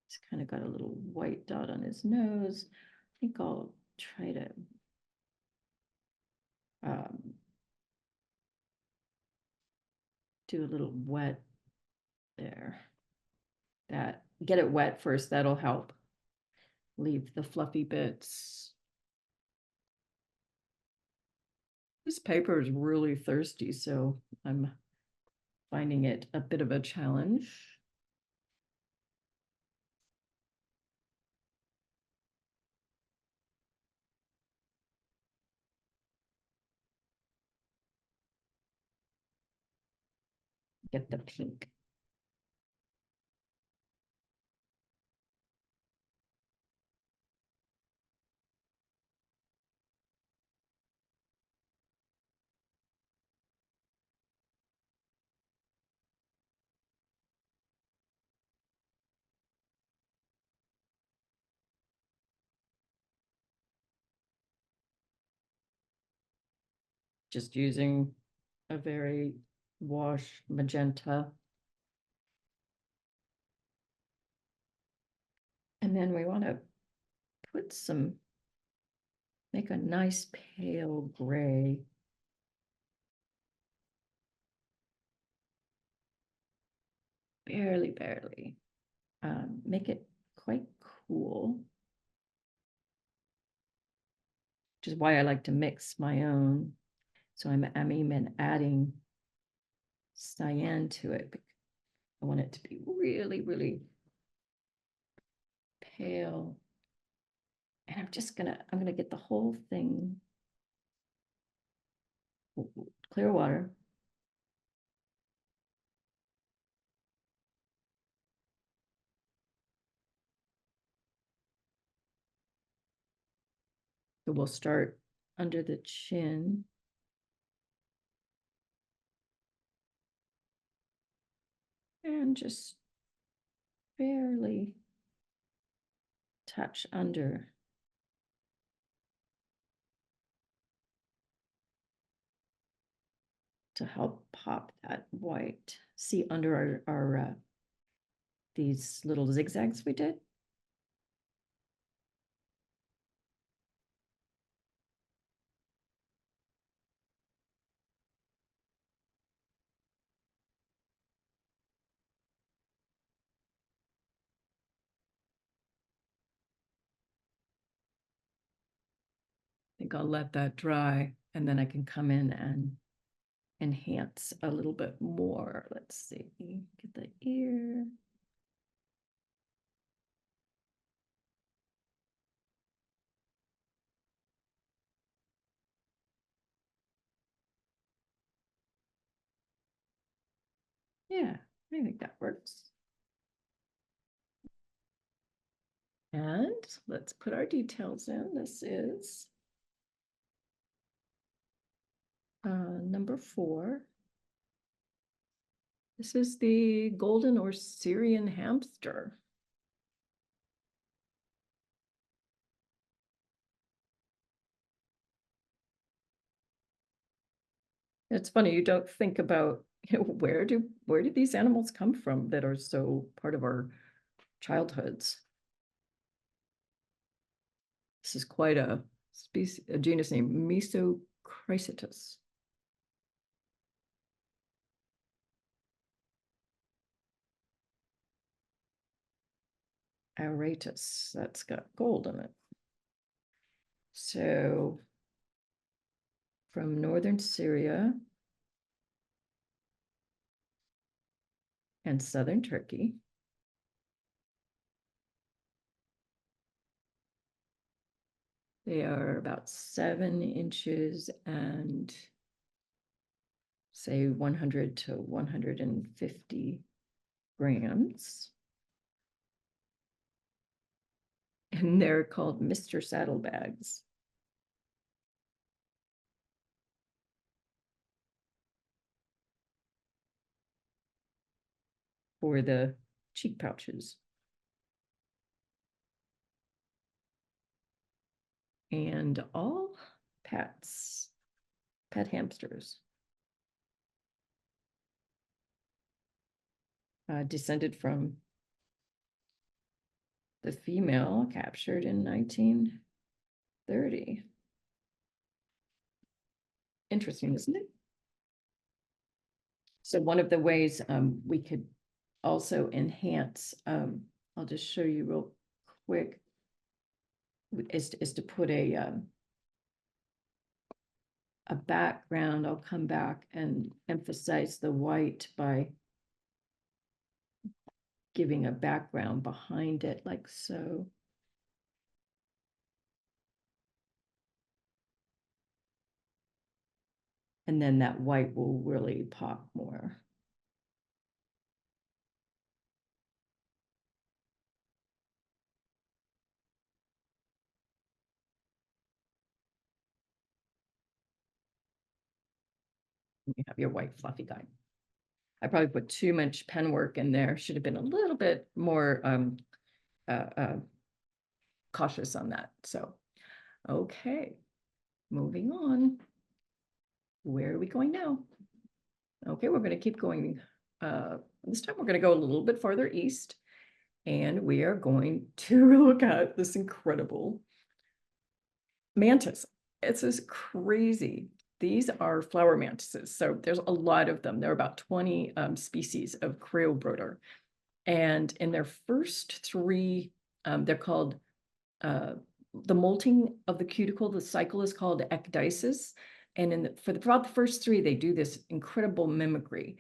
He's kind of got a little white dot on his nose. I think I'll try to do a little wet there. That get it wet first, that'll help. Leave the fluffy bits. This paper is really thirsty, so I'm finding it a bit of a challenge. Get the pink. Just using a very wash magenta. And then we want to put some, make a nice pale gray. Barely. Make it quite cool. Which is why I like to mix my own. So I'm even adding cyan to it. I want it to be really pale. And I'm gonna get the whole thing clear water. So we'll start under the chin. And just barely touch under. To help pop that white. See under our these little zigzags we did? I think I'll let that dry and then I can come in and enhance a little bit more. Let's see, get the ear. Yeah, I think that works. And let's put our details in. This is number 4. This is the golden or Syrian hamster. It's funny, you don't think about, where do these animals come from that are so part of our childhoods? This is quite a species, a genus named Mesochrysatus. Auratus, that's got gold in it. So from northern Syria and southern Turkey. They are about 7 inches and say 100 to 150 grams. And they're called Mr. Saddlebags. for the cheek pouches. And all pets, pet hamsters, descended from the female captured in 1930. Interesting, isn't it? So one of the ways we could also enhance, I'll just show you real quick, is to put a background. I'll come back and emphasize the white by giving a background behind it like so. And then that white will really pop more. You have your white fluffy guy. I probably put too much pen work in there. Should have been a little bit more cautious on that. So, okay, moving on. Where are we going now? Okay, we're going to keep going. This time we're going to go a little bit farther east, and we are going to look at this incredible mantis. It's just crazy. These are flower mantises. So there's a lot of them. There are about 20 species of Creobroter. And in their first three, they're called the molting of the cuticle. The cycle is called ecdysis. And throughout the first three, they do this incredible mimicry.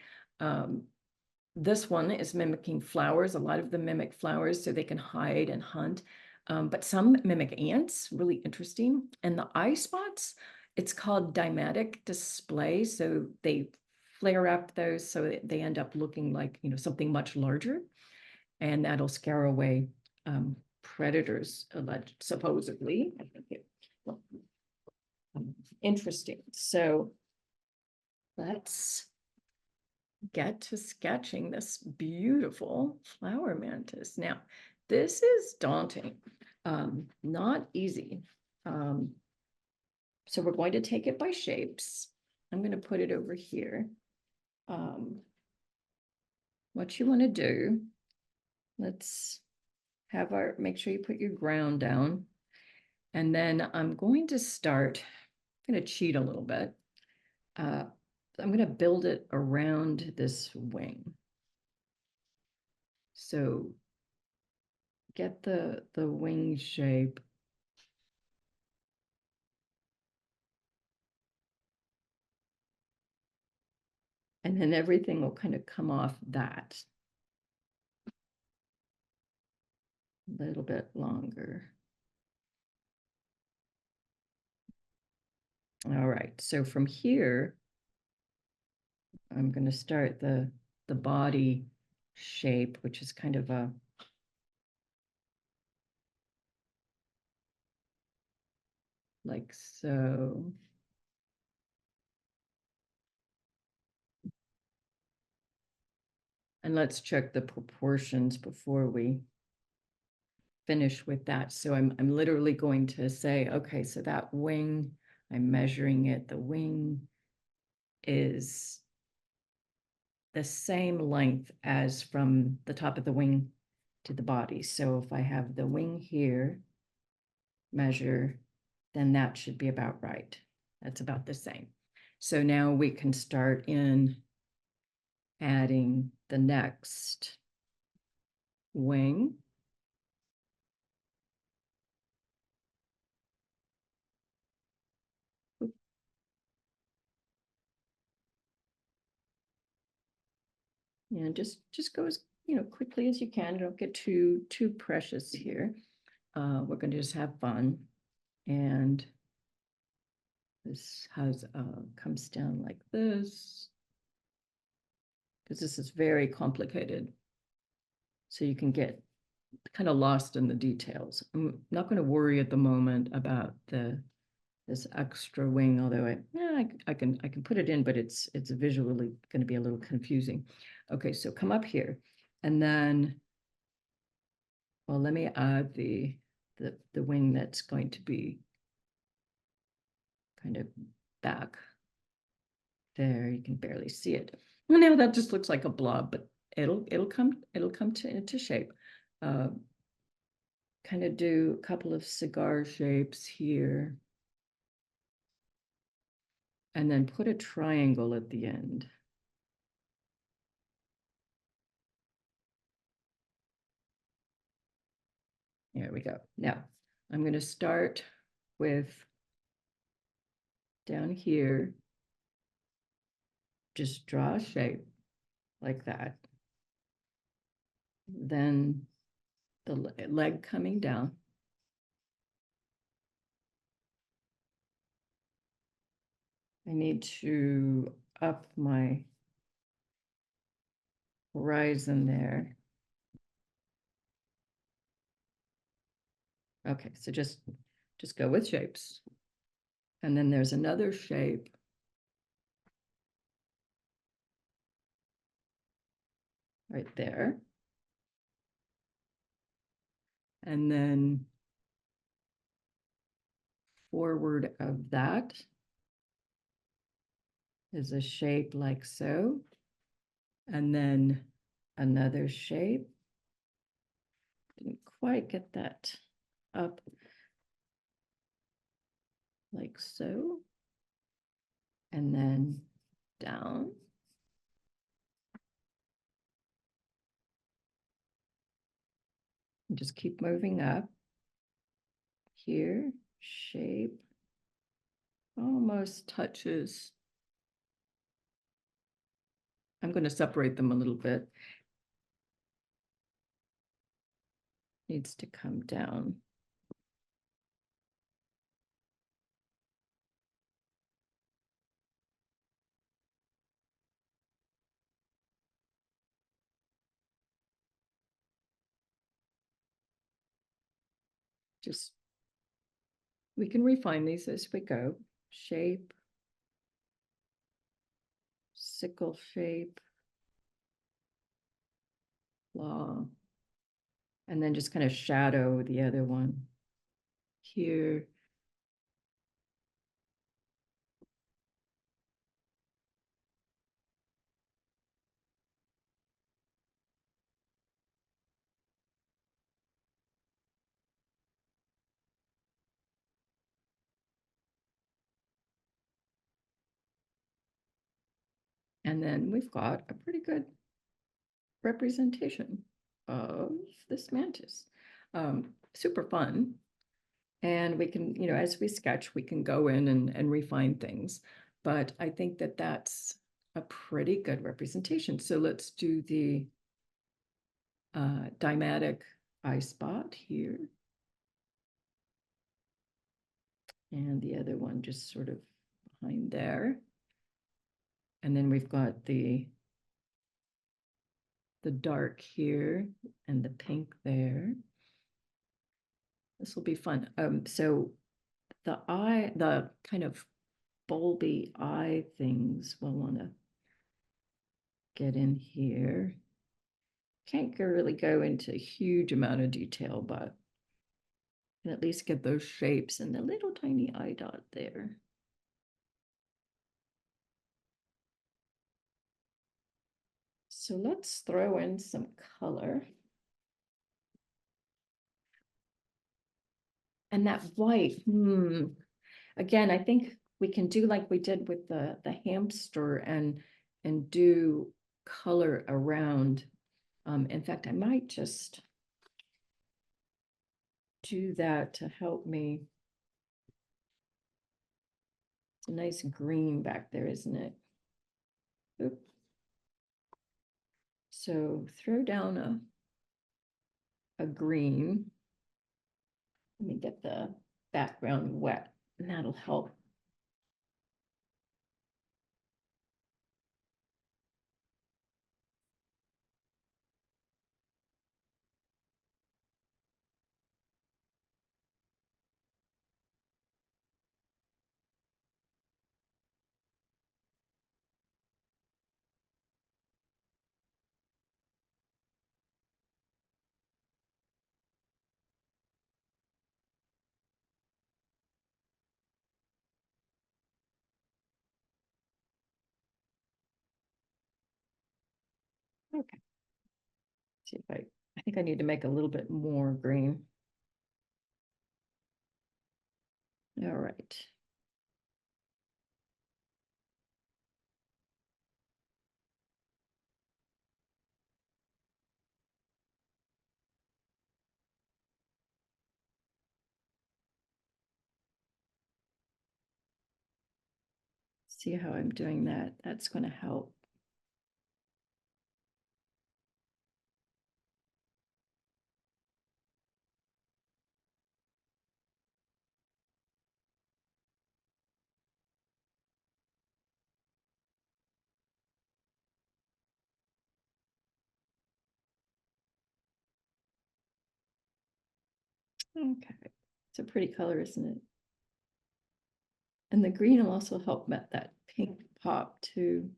This one is mimicking flowers. A lot of them mimic flowers so they can hide and hunt. But some mimic ants, really interesting. And the eye spots, it's called dymatic display. So they flare up those so they end up looking like, something much larger. And that'll scare away predators, supposedly. I think interesting. So let's get to sketching this beautiful flower mantis. Now, this is daunting, not easy. So we're going to take it by shapes. I'm going to put it over here. What you want to do, let's have make sure you put your ground down. And then I'm going to cheat a little bit. I'm going to build it around this wing. So get the wing shape. And then everything will kind of come off that. A little bit longer. All right, so from here, I'm going to start the body shape, which is kind of a like so. And let's check the proportions before we finish with that. So I'm literally going to say, okay, so that wing, I'm measuring it. The wing is the same length as from the top of the wing to the body. So if I have the wing here, measure, then that should be about right. That's about the same. So now we can start in adding the next wing. And just go as quickly as you can. Don't get too precious here. We're going to just have fun. And this comes down like this, because this is very complicated. So you can get kind of lost in the details. I'm not going to worry at the moment about this extra wing, although I can put it in, but it's visually going to be a little confusing. Okay, so come up here. And then, well, let me add the wing that's going to be kind of back there. You can barely see it. Well, now that just looks like a blob, but it'll come into shape. Kind of do a couple of cigar shapes here. And then put a triangle at the end. There we go. Now, I'm going to start with down here. Just draw a shape like that. Then the leg coming down. I need to up my horizon there. Okay, so just go with shapes. And then there's another shape. Right there. And then forward of that is a shape like so. And then another shape. Didn't quite get that up like so. And then down. And just keep moving up. Here, shape almost touches. I'm going to separate them a little bit. Needs to come down. Just, we can refine these as we go. Shape, sickle shape, claw, and then just kind of shadow the other one here. And then we've got a pretty good representation of this mantis. Super fun. And we can, as we sketch, we can go in and refine things. But I think that that's a pretty good representation. So let's do the dymatic eye spot here. And the other one just sort of behind there. And then we've got the dark here and the pink there. This will be fun. So the eye, the kind of bulby eye things we'll want to get in here. Can't really go into a huge amount of detail, but can at least get those shapes and the little tiny eye dot there. So let's throw in some color. And that white, again, I think we can do like we did with the hamster and do color around. In fact, I might just do that to help me. It's a nice green back there, isn't it? Oop. So throw down a green. Let me get the background wet, and that'll help. Okay. See if I think I need to make a little bit more green. All right. See how I'm doing that? That's going to help. Okay, it's a pretty color, isn't it? And the green will also help met that pink pop too.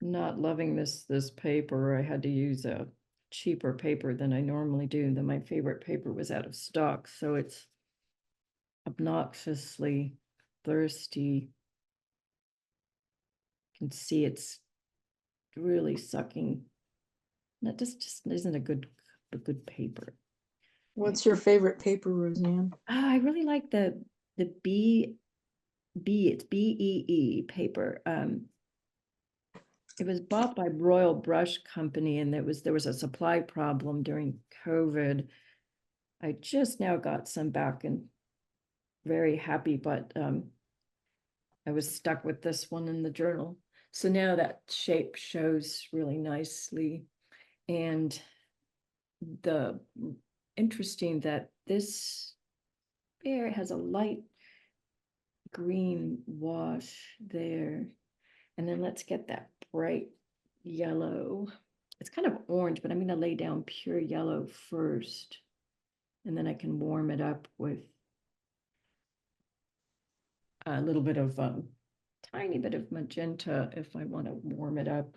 Not loving this paper. I had to use a cheaper paper than I normally do. Then my favorite paper was out of stock, so it's obnoxiously thirsty. You can see it's really sucking. That just isn't a good paper. What's your favorite paper, Roseann? I really like the it's BEE paper. It was bought by Royal Brush Company, and there was a supply problem during COVID. I just now got some back and very happy, but I was stuck with this one in the journal. So now that shape shows really nicely. And the interesting that this bear has a light green wash there. And then let's get that bright yellow. It's kind of orange, but I'm going to lay down pure yellow first. And then I can warm it up with a little bit of tiny bit of magenta if I want to warm it up.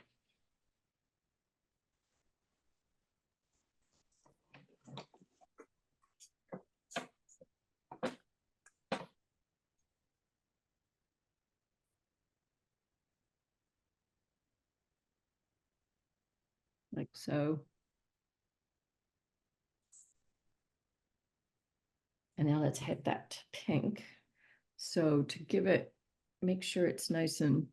Like so. And now let's hit that pink. So to give it, make sure it's nice and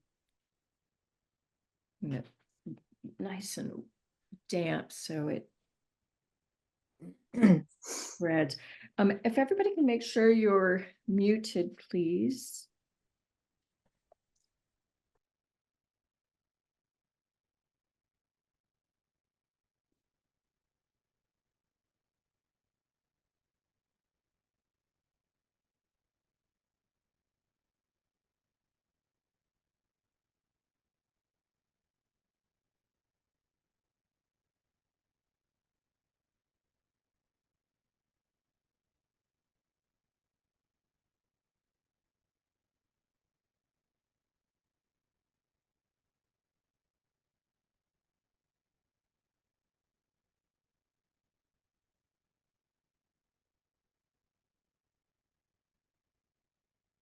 damp so it spreads. If everybody can make sure you're muted, please.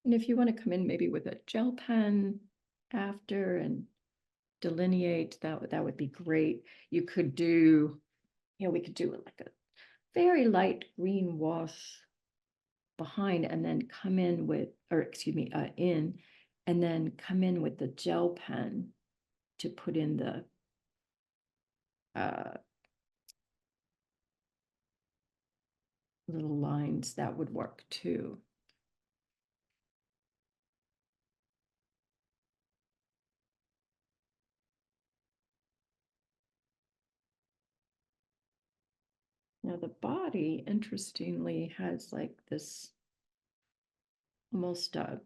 And if you want to come in maybe with a gel pen after and delineate, that would be great. You could do, we could do like a very light green wash behind and then come in with, or excuse me, and then come in with the gel pen to put in the little lines. That would work too. Now the body, interestingly, has like this almost a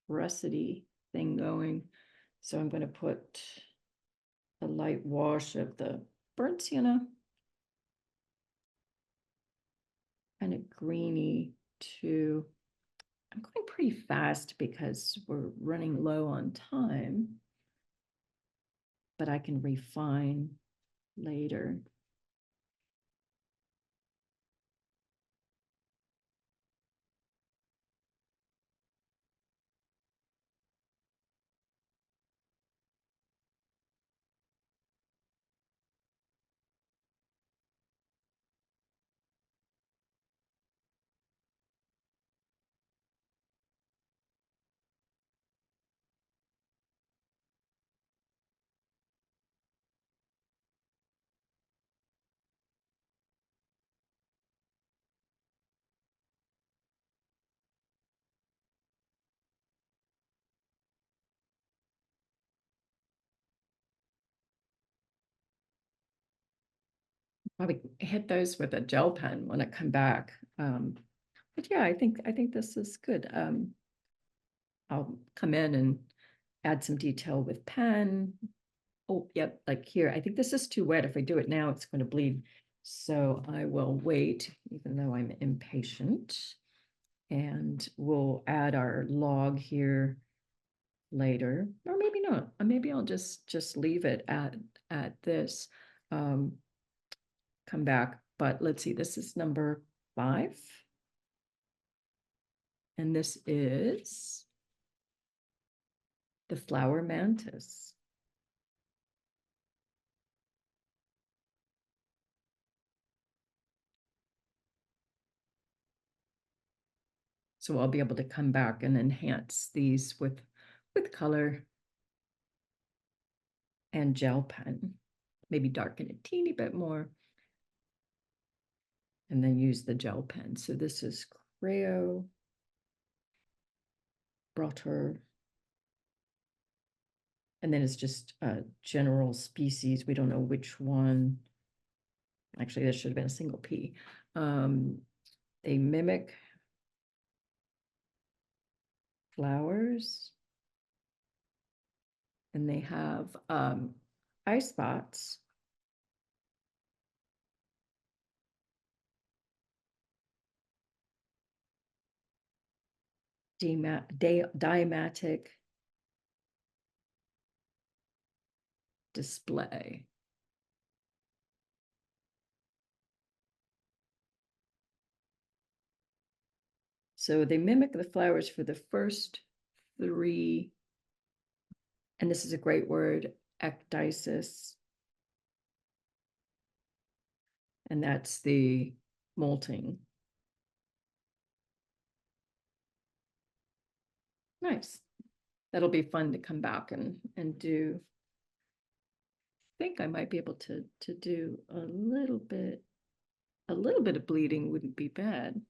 rusty thing going. So I'm going to put a light wash of the burnt sienna. And a greeny too. I'm going pretty fast because we're running low on time, but I can refine later. Probably hit those with a gel pen when I come back. But yeah, I think this is good. I'll come in and add some detail with pen. Oh, yep, like here, I think this is too wet. If I do it now, it's going to bleed. So I will wait, even though I'm impatient. And we'll add our log here later, or maybe not. Or maybe I'll just leave it at this. Come back, but let's see, this is number 5. And this is the flower mantis. So I'll be able to come back and enhance these with color and gel pen, maybe darken a teeny bit more, and then use the gel pen. So this is Creo, Brotter, and then it's just a general species. We don't know which one. Actually, this should have been a single P. They mimic flowers, and they have eye spots. Diametic display. So they mimic the flowers for the first 3, and this is a great word, ecdysis. And that's the molting. Nice. That'll be fun to come back and do. I think I might be able to do a little bit of bleeding wouldn't be bad.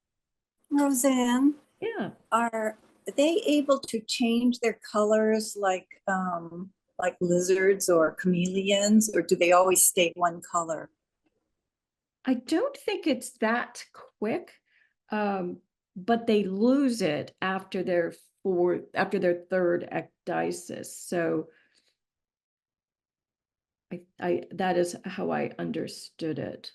Roseann, Yeah. are they able to change their colors like lizards or chameleons, or do they always stay one color? I don't think it's that quick, but they lose it after their 3rd ecdysis. So I that is how I understood it.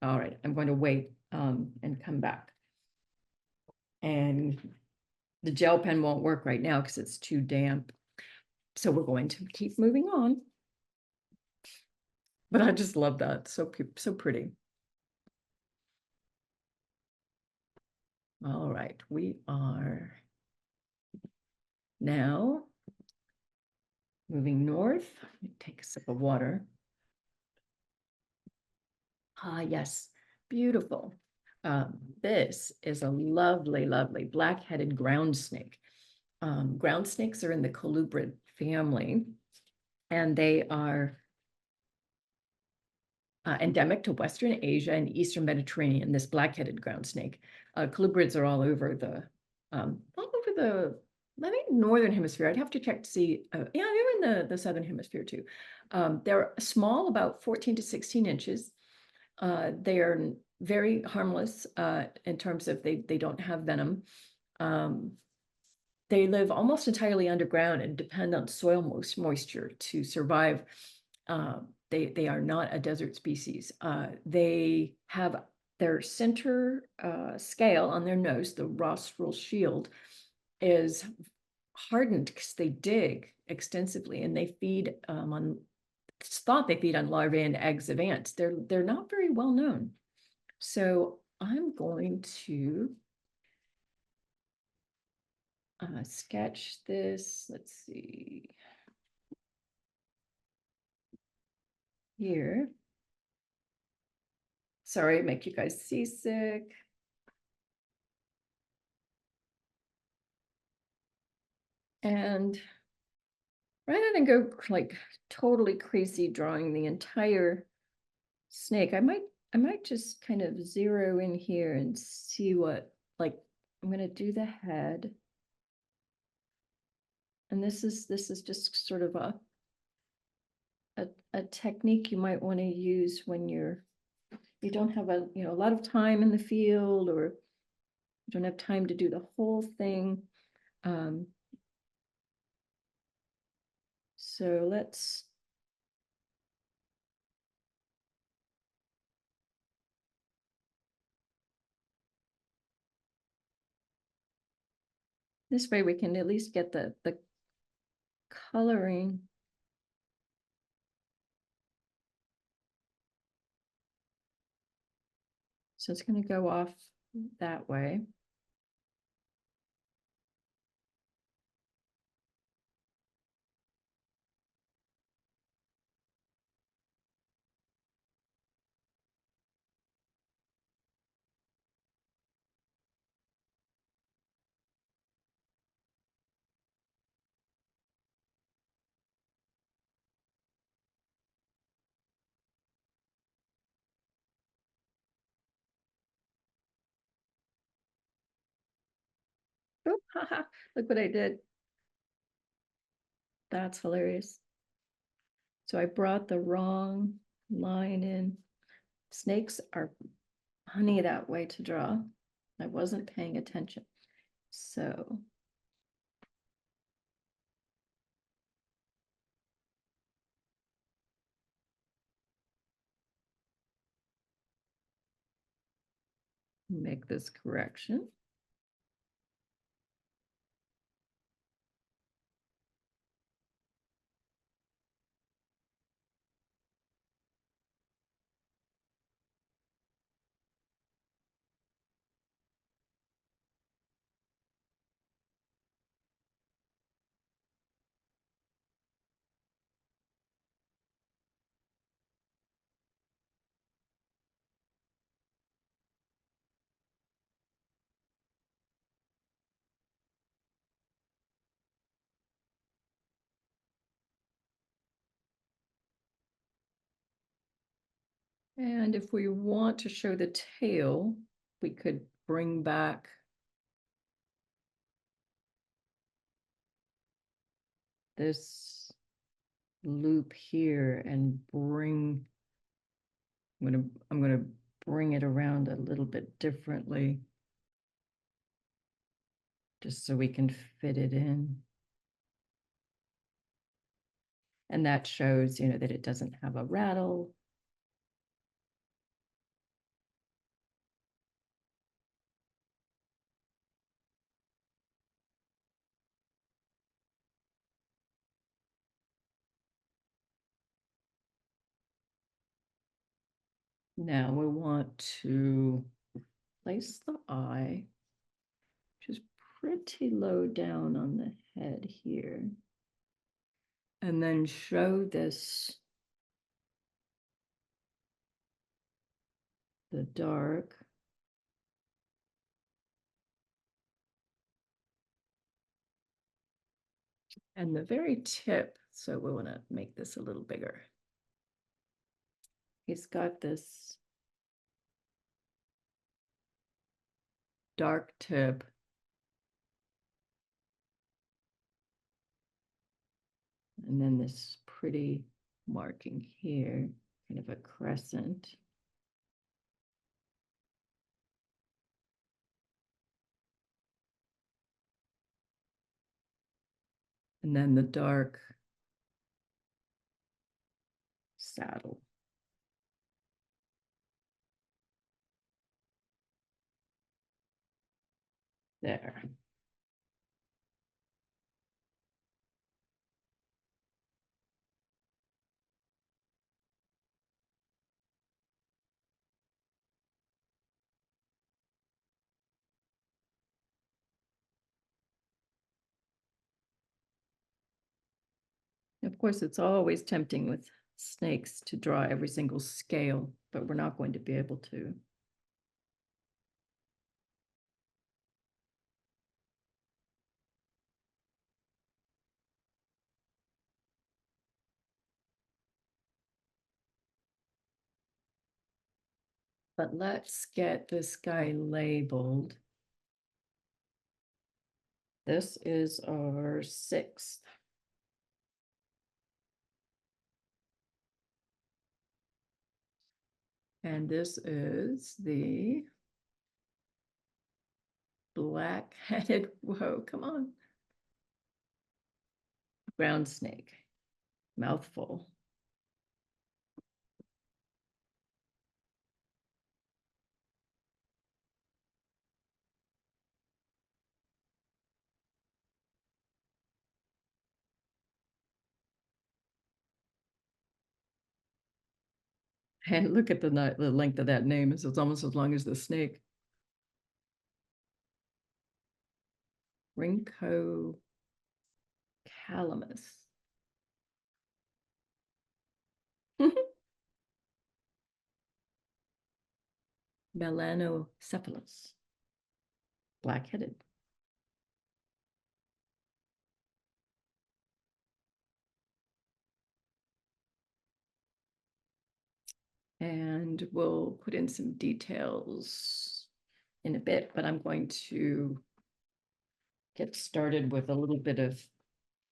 All right, I'm going to wait and come back. And the gel pen won't work right now because it's too damp. So we're going to keep moving on. But I just love that. So pretty. All right, we are now moving north. Let me take a sip of water. Ah, yes, beautiful. This is a lovely, lovely black-headed ground snake. Ground snakes are in the colubrid family, and they are endemic to Western Asia and Eastern Mediterranean, this black-headed ground snake. Colubrids are all over the, I think Northern Hemisphere. I'd have to check to see, yeah, they're in the Southern Hemisphere too. They're small, about 14 to 16 inches. They are very harmless in terms of they don't have venom. They live almost entirely underground and depend on soil moisture to survive. They are not a desert species. They have their center scale on their nose, the rostral shield, is hardened because they dig extensively and they feed on. It's thought they feed on larvae and eggs of ants. They're not very well known. So I'm going to sketch this. Let's see here. Sorry, make you guys seasick. And rather than go like totally crazy drawing the entire snake, I might just kind of zero in here and see what, like, I'm gonna do the head. And this is just sort of a technique you might want to use when you don't have a lot of time in the field, or you don't have time to do the whole thing. So let's this way we can at least get the coloring. So it's going to go off that way. Oh, haha, look what I did. That's hilarious. So I brought the wrong line in. Snakes are funny that way to draw. I wasn't paying attention. So make this correction. And if we want to show the tail, we could bring back this loop here and I'm gonna bring it around a little bit differently, just so we can fit it in. And that shows, that it doesn't have a rattle. Now we want to place the eye, which is pretty low down on the head here. And then show this, the dark. And the very tip, so we want to make this a little bigger. He's got this dark tip. And then this pretty marking here, kind of a crescent. And then the dark saddle. There. Of course, it's always tempting with snakes to draw every single scale, but we're not going to be able to. But let's get this guy labeled. This is our 6th. And this is the black-headed, whoa, come on. Ground snake, mouthful. And look at the length of that name. It's almost as long as the snake. Rinco calamus. Melanocephalus. Black-headed. And we'll put in some details in a bit, but I'm going to get started with a little bit of,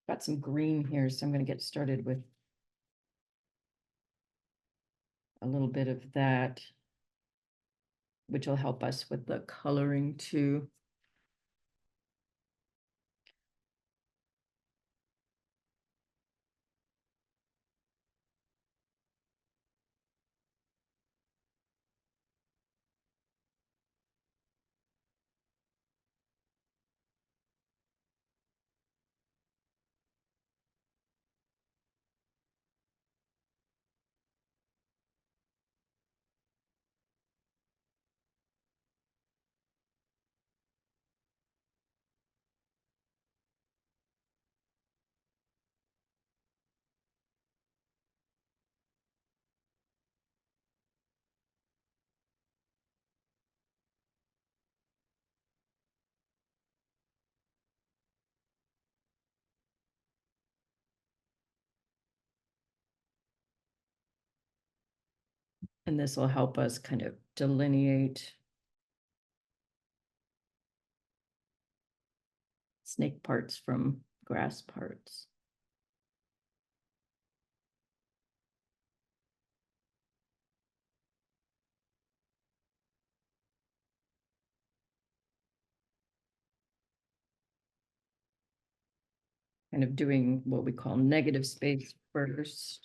got some green here, so I'm going to get started with a little bit of that, which will help us with the coloring too. And this will help us kind of delineate snake parts from grass parts. Kind of doing what we call negative space first.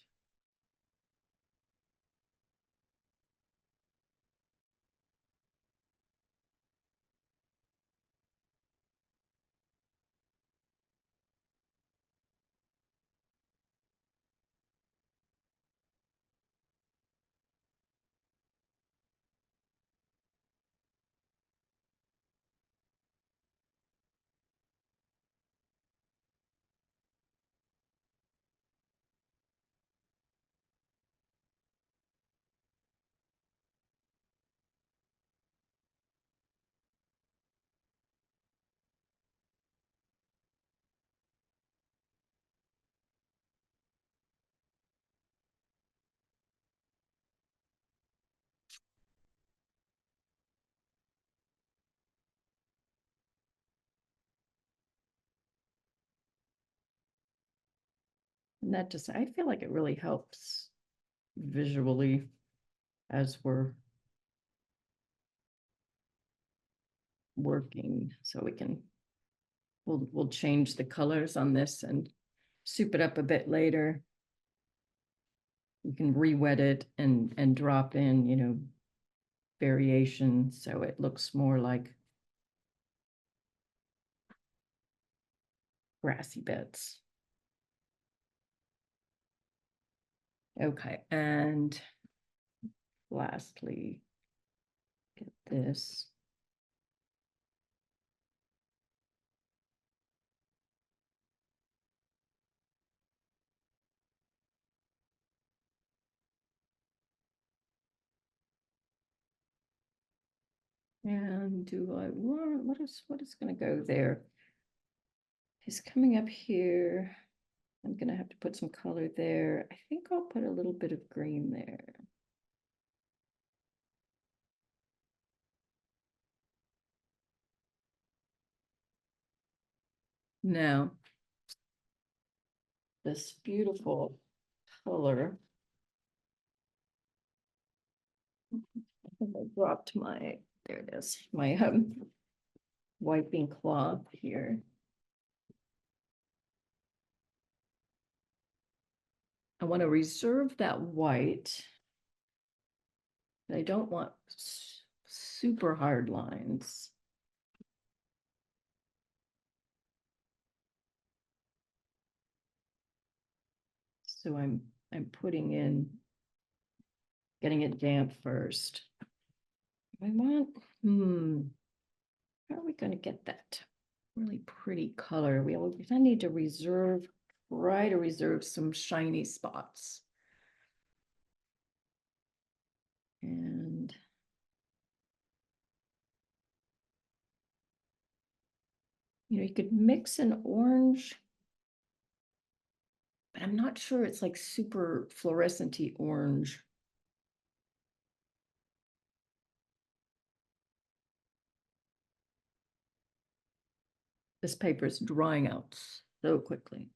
And that just, I feel like it really helps visually as we're working, so we can We'll change the colors on this and soup it up a bit later. You can re-wet it and drop in, you know, variation so it looks more like grassy beds. Okay, and lastly, get this. And do I want, what is gonna go there? He's coming up here. I'm gonna have to put some color there. I think I'll put a little bit of green there. Now, this beautiful color. I think I dropped my, there it is, my wiping cloth here. I want to reserve that white. I don't want super hard lines. So I'm putting in, getting it damp first. I want, how are we going to get that really pretty color? I need to reserve, try to reserve some shiny spots. And you know, you could mix an orange, but I'm not sure it's like super fluorescent-y orange. This paper is drying out so quickly.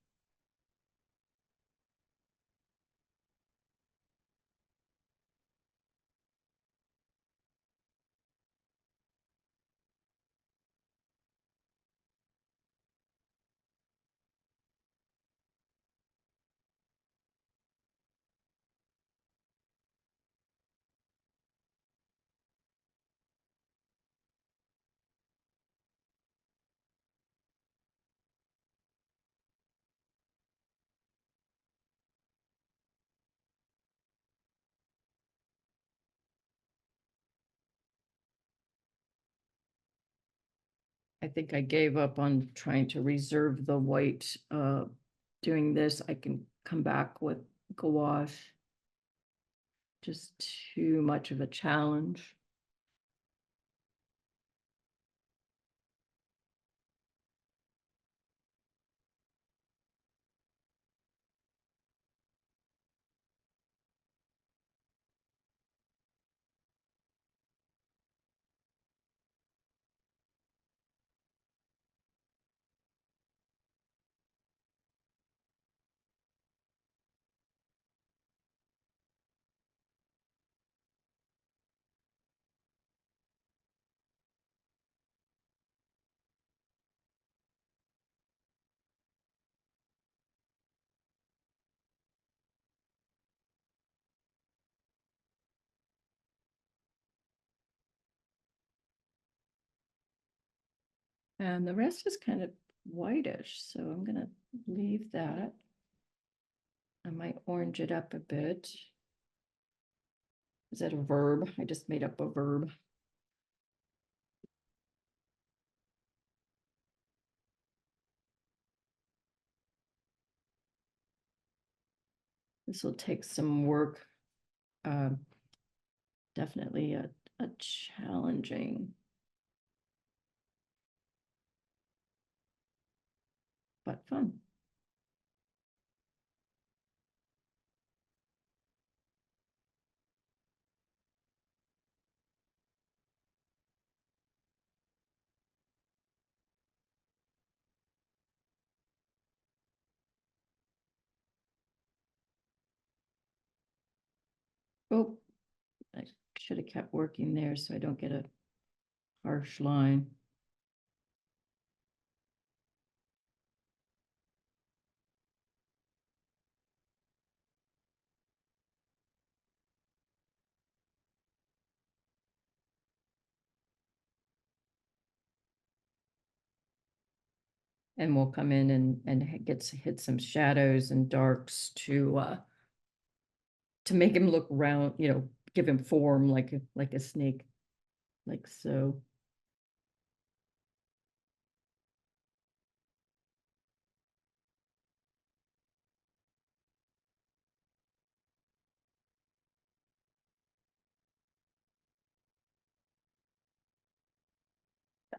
I think I gave up on trying to reserve the white doing this. I can come back with gouache. Just too much of a challenge. And the rest is kind of whitish, so I'm gonna leave that. I might orange it up a bit. Is that a verb? I just made up a verb. This will take some work. Definitely a challenging, but fun. Oh, I should have kept working there so I don't get a harsh line. And we'll come in and hit some shadows and darks to make him look round, you know, give him form like a snake, like so.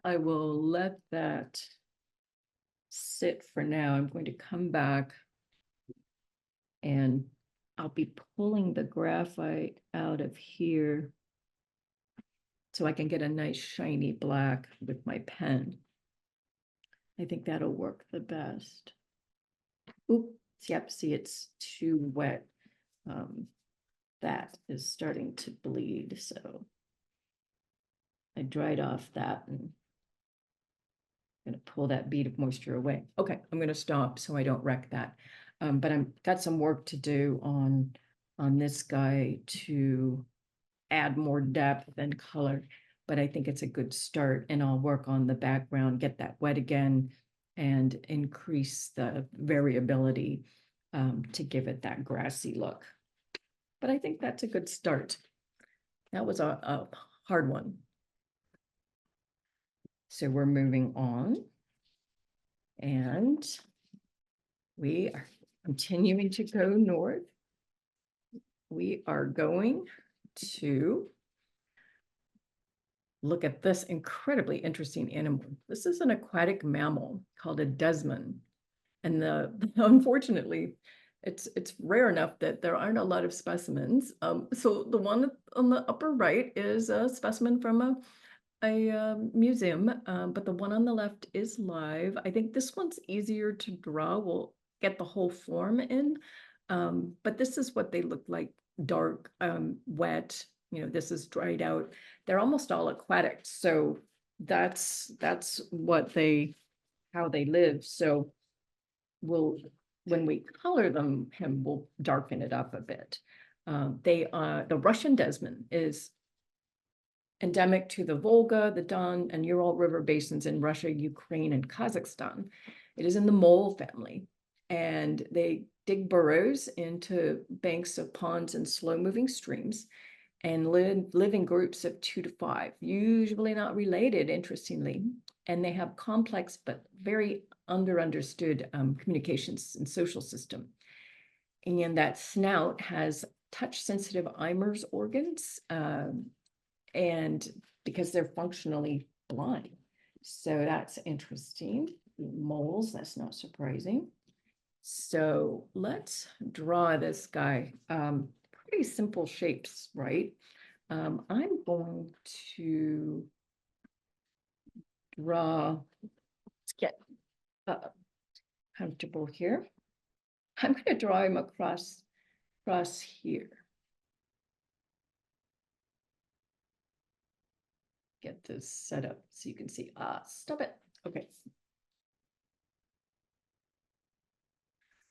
I will let that sit for now. I'm going to come back and I'll be pulling the graphite out of here so I can get a nice shiny black with my pen. I think that'll work the best. Oops, yep, see, it's too wet. That is starting to bleed, so I dried off that and I'm gonna pull that bead of moisture away. Okay, I'm gonna stop so I don't wreck that. But I'm got some work to do on this guy to add more depth and color, but I think it's a good start, and I'll work on the background, get that wet again, and increase the variability to give it that grassy look. But I think that's a good start. That was a hard one. So we're moving on. And we are continuing to go north. We are going to look at this incredibly interesting animal. This is an aquatic mammal called a desman. And unfortunately, it's rare enough that there aren't a lot of specimens. So the one on the upper right is a specimen from a museum, but the one on the left is live. I think this one's easier to draw. We'll get the whole form in, but this is what they look like: dark, wet. You know, this is dried out. They're almost all aquatic, so that's what how they live. So when we color them, we'll darken it up a bit. The Russian desman is endemic to the Volga, the Don, and Ural River basins in Russia, Ukraine, and Kazakhstan. It is in the mole family, and they dig burrows into banks of ponds and slow-moving streams and live in groups of 2 to 5, usually not related, interestingly, and they have complex but very understood communications and social system. And that snout has touch-sensitive Eimer's organs, and because they're functionally blind. So that's interesting. Moles, that's not surprising. So let's draw this guy. Pretty simple shapes, right? I'm going to draw, let's get comfortable here. I'm going to draw him across here. Get this set up so you can see. Stop it. Okay.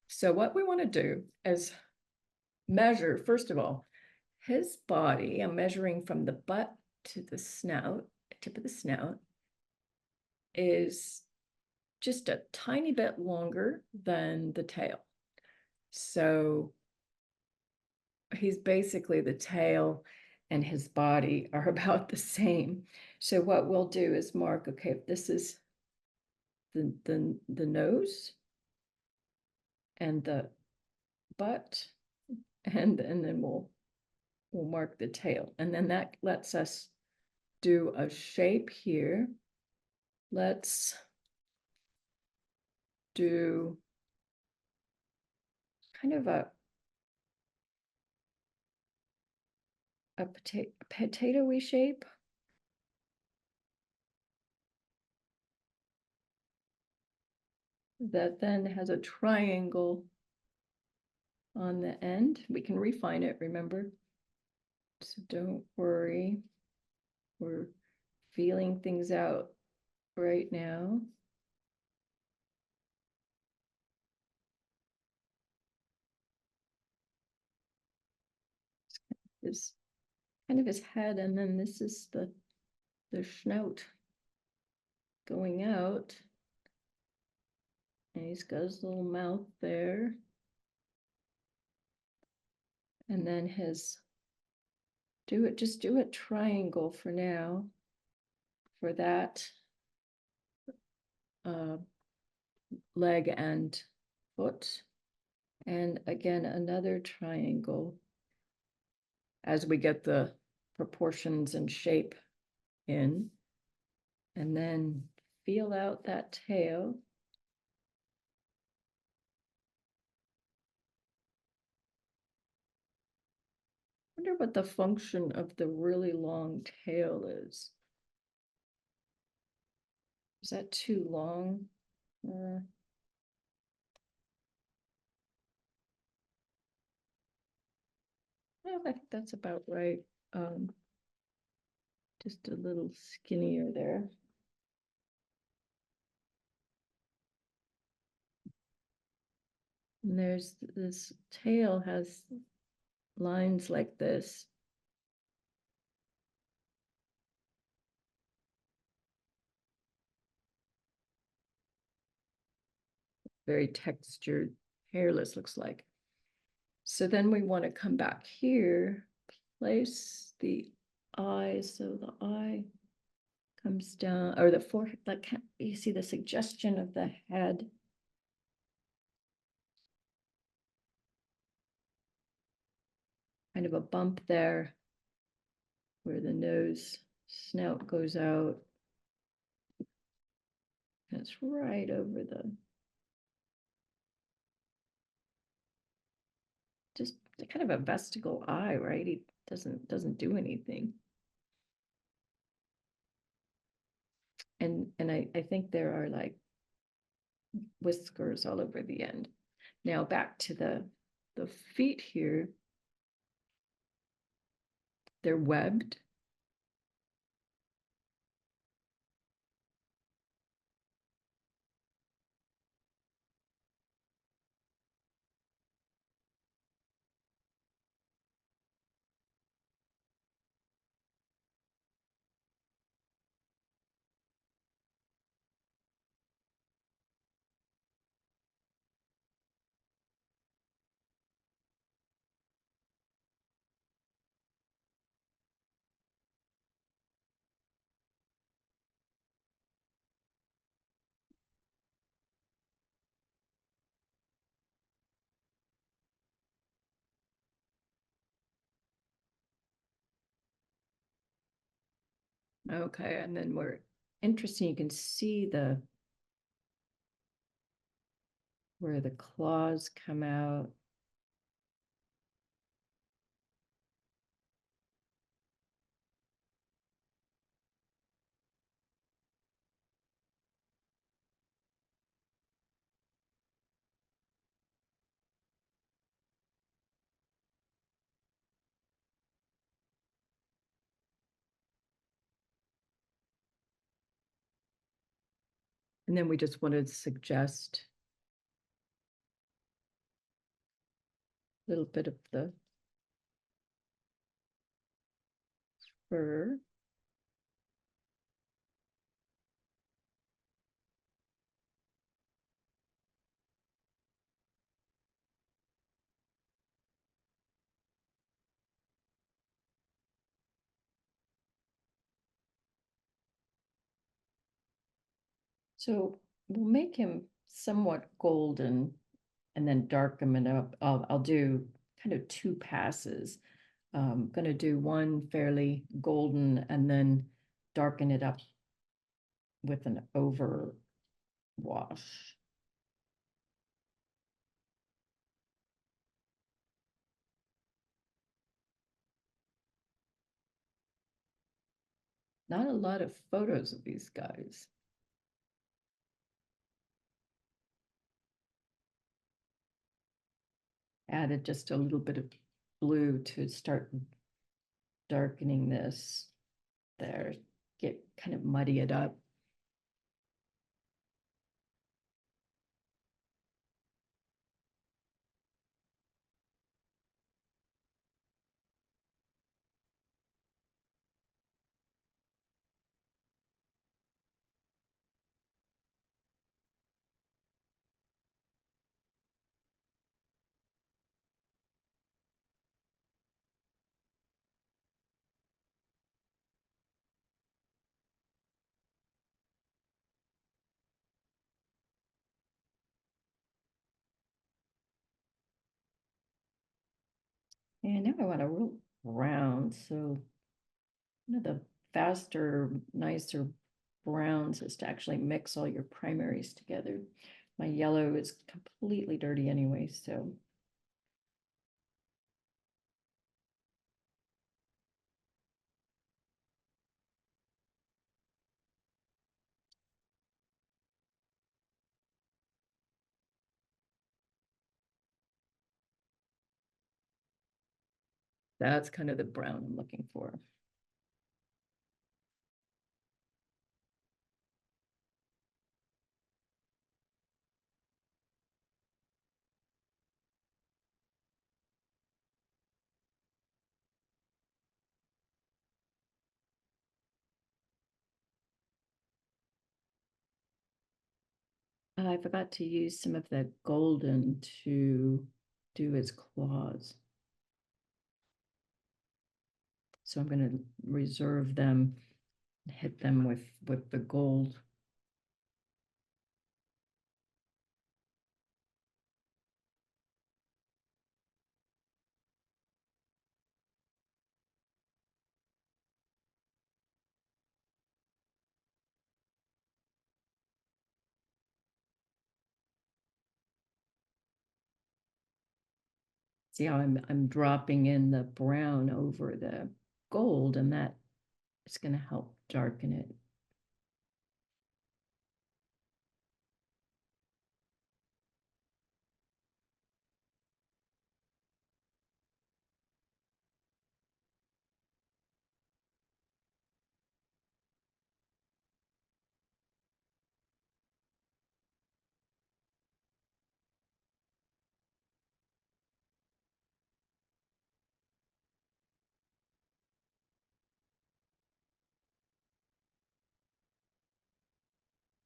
So what we want to do is measure, first of all, his body. I'm measuring from the butt to the snout, tip of the snout, is just a tiny bit longer than the tail. So he's basically, the tail and his body are about the same. So what we'll do is mark, okay, if this is the nose and the butt, and then we'll mark the tail, and then that lets us do a shape here. Let's do kind of a potato-y shape. That then has a triangle on the end. We can refine it, remember? So don't worry. We're feeling things out right now. This kind of his head, and then this is the snout going out. And he's got his little mouth there. And then his, just do a triangle for now. For that leg and foot. And again, another triangle as we get the proportions and shape in. And then feel out that tail. Wonder what the function of the really long tail is. Is that too long? Well, I think that's about right. Just a little skinnier there. And there's this tail has lines like this. Very textured, hairless looks like. So then we want to come back here, place the eye, so the eye comes down, or the forehead, like you see the suggestion of the head. Kind of a bump there where the nose snout goes out. That's right over the, just kind of a vestigial eye, right? He doesn't do anything. And I think there are like whiskers all over the end. Now back to the feet here. They're webbed. Okay, and then we're interesting. You can see where the claws come out. And then we just wanted to suggest a little bit of the fur. So we'll make him somewhat golden and then darken him up. I'll do kind of two passes. Gonna do one fairly golden and then darken it up with an over wash. Not a lot of photos of these guys. Added just a little bit of blue to start darkening this there, get kind of muddy it up. And now I want a real brown, so one of the faster, nicer browns is to actually mix all your primaries together. My yellow is completely dirty anyway, so. That's kind of the brown I'm looking for. I forgot to use some of the golden to do his claws. So I'm going to reserve them, hit them with the gold. See how I'm dropping in the brown over the gold, and that is going to help darken it.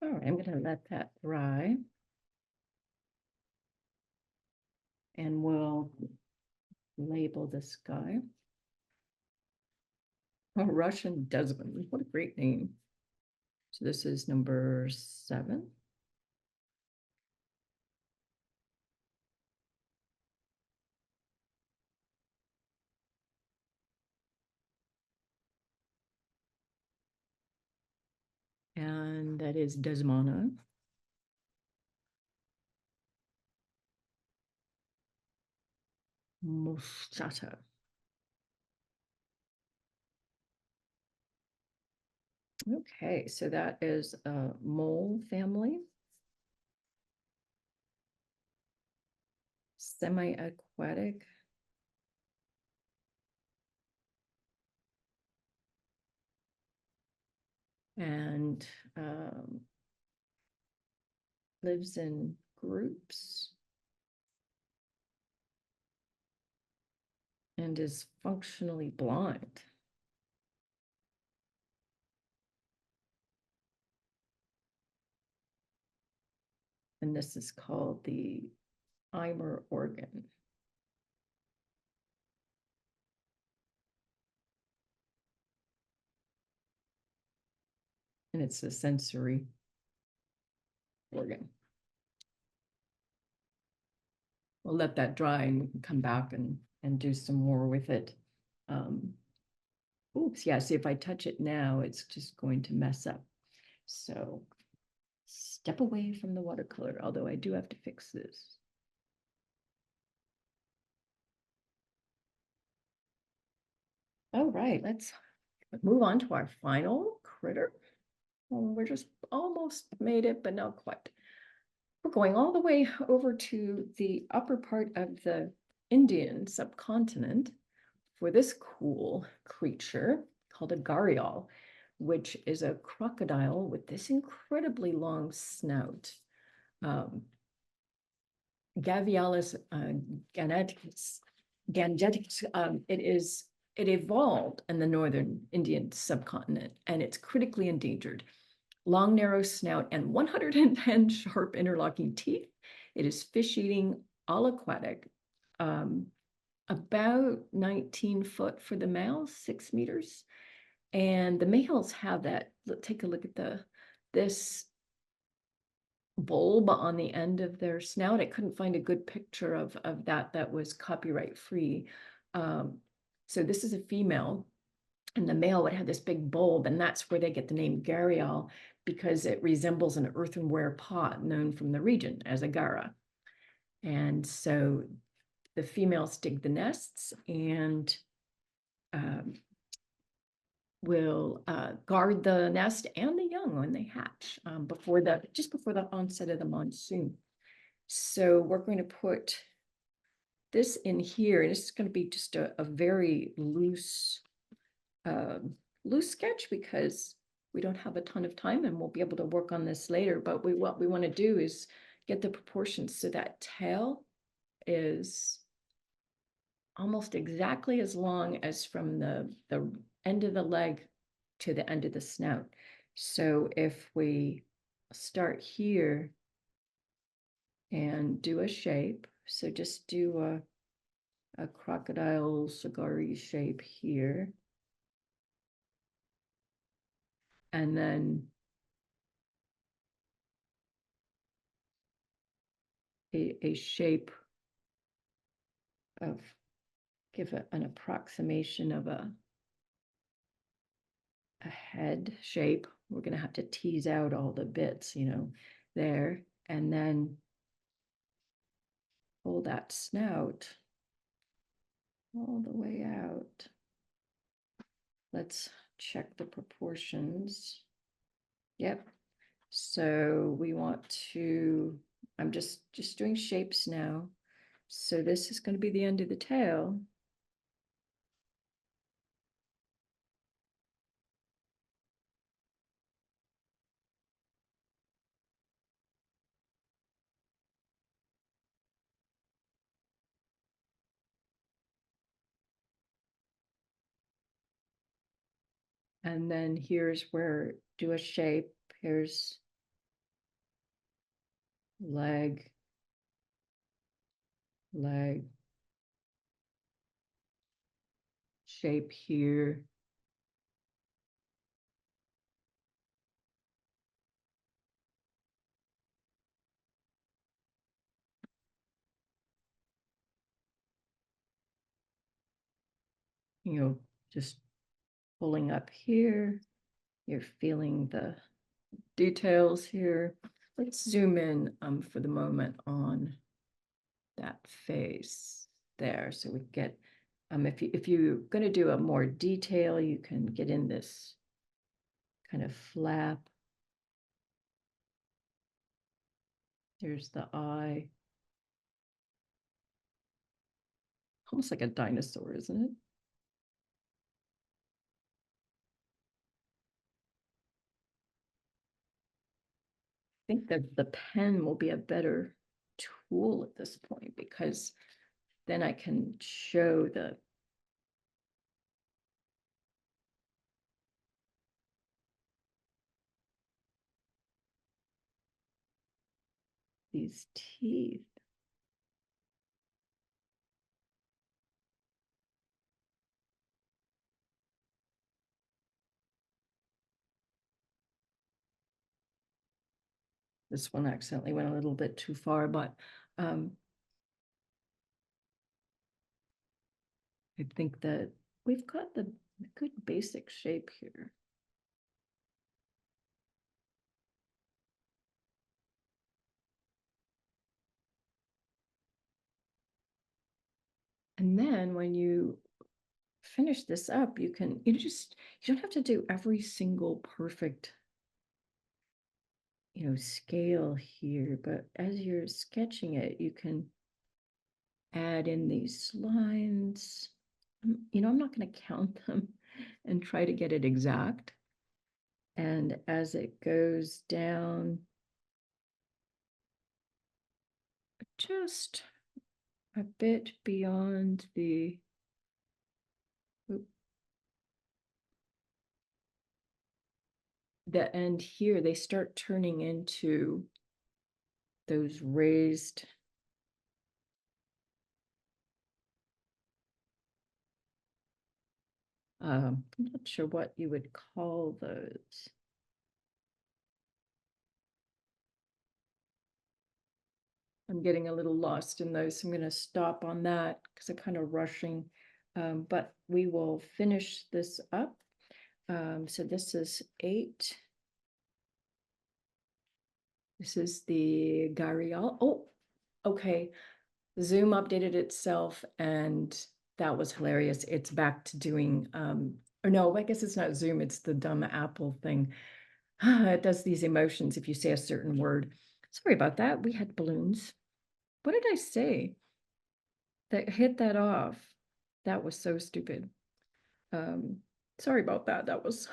All right, I'm going to let that dry. And we'll label this guy. Oh, Russian Desmond, what a great name. So this is number 7. And that is Desmona. Moschata. Okay, so that is a mole family. Semi-aquatic. And lives in groups. And is functionally blind. And this is called the Eimer organ. And it's a sensory organ. We'll let that dry and we can come back and do some more with it. Oops, yeah, see if I touch it now, it's just going to mess up. So step away from the watercolor, although I do have to fix this. All right, let's move on to our final critter. We're just almost made it, but not quite. We're going all the way over to the upper part of the Indian subcontinent for this cool creature called a gharial, which is a crocodile with this incredibly long snout. Gavialis gangeticus, it evolved in the northern Indian subcontinent, and it's critically endangered. Long, narrow snout and 110 sharp interlocking teeth. It is fish-eating, all aquatic. About 19 foot for the males, 6 meters. And the males have that, take a look at this bulb on the end of their snout. I couldn't find a good picture of that was copyright free. So this is a female, and the male would have this big bulb, and that's where they get the name gharial, because it resembles an earthenware pot known from the region as a gara. And so the females dig the nests and will guard the nest and the young when they hatch just before the onset of the monsoon. So we're going to put this in here, and it's going to be just a very loose sketch because we don't have a ton of time, and we'll be able to work on this later. But what we want to do is get the proportions so that tail is almost exactly as long as from the end of the leg to the end of the snout. So if we start here and do a shape, so just do a crocodile cigar-y shape here. And then a shape of, give an approximation of a head shape. We're going to have to tease out all the bits, there, and then pull that snout all the way out. Let's check the proportions. Yep. So we want to, I'm just doing shapes now. So this is going to be the end of the tail. And then here's where do a shape. Here's leg, shape here. Just pulling up here. You're feeling the details here. Let's zoom in for the moment on that face there, so we get if you're going to do a more detail, you can get in this kind of flap. Here's the eye, almost like a dinosaur, isn't it? I think that the pen will be a better tool at this point, because then I can show these teeth. This one accidentally went a little bit too far, but I think that we've got the good basic shape here. And then when you finish this up, you don't have to do every single perfect, scale here, but as you're sketching it, you can add in these lines. I'm not going to count them and try to get it exact. And as it goes down, just a bit beyond the end here, they start turning into those raised I'm not sure what you would call those. I'm getting a little lost in those, so I'm going to stop on that because I'm kind of rushing. But we will finish this up. So this is 8. This is the Garial. Oh, okay. Zoom updated itself and that was hilarious. It's back to doing, or no, I guess it's not Zoom, it's the dumb Apple thing. It does these emotions if you say a certain word. Sorry about that. We had balloons. What did I say? That hit that off. That was so stupid. Sorry about that. That was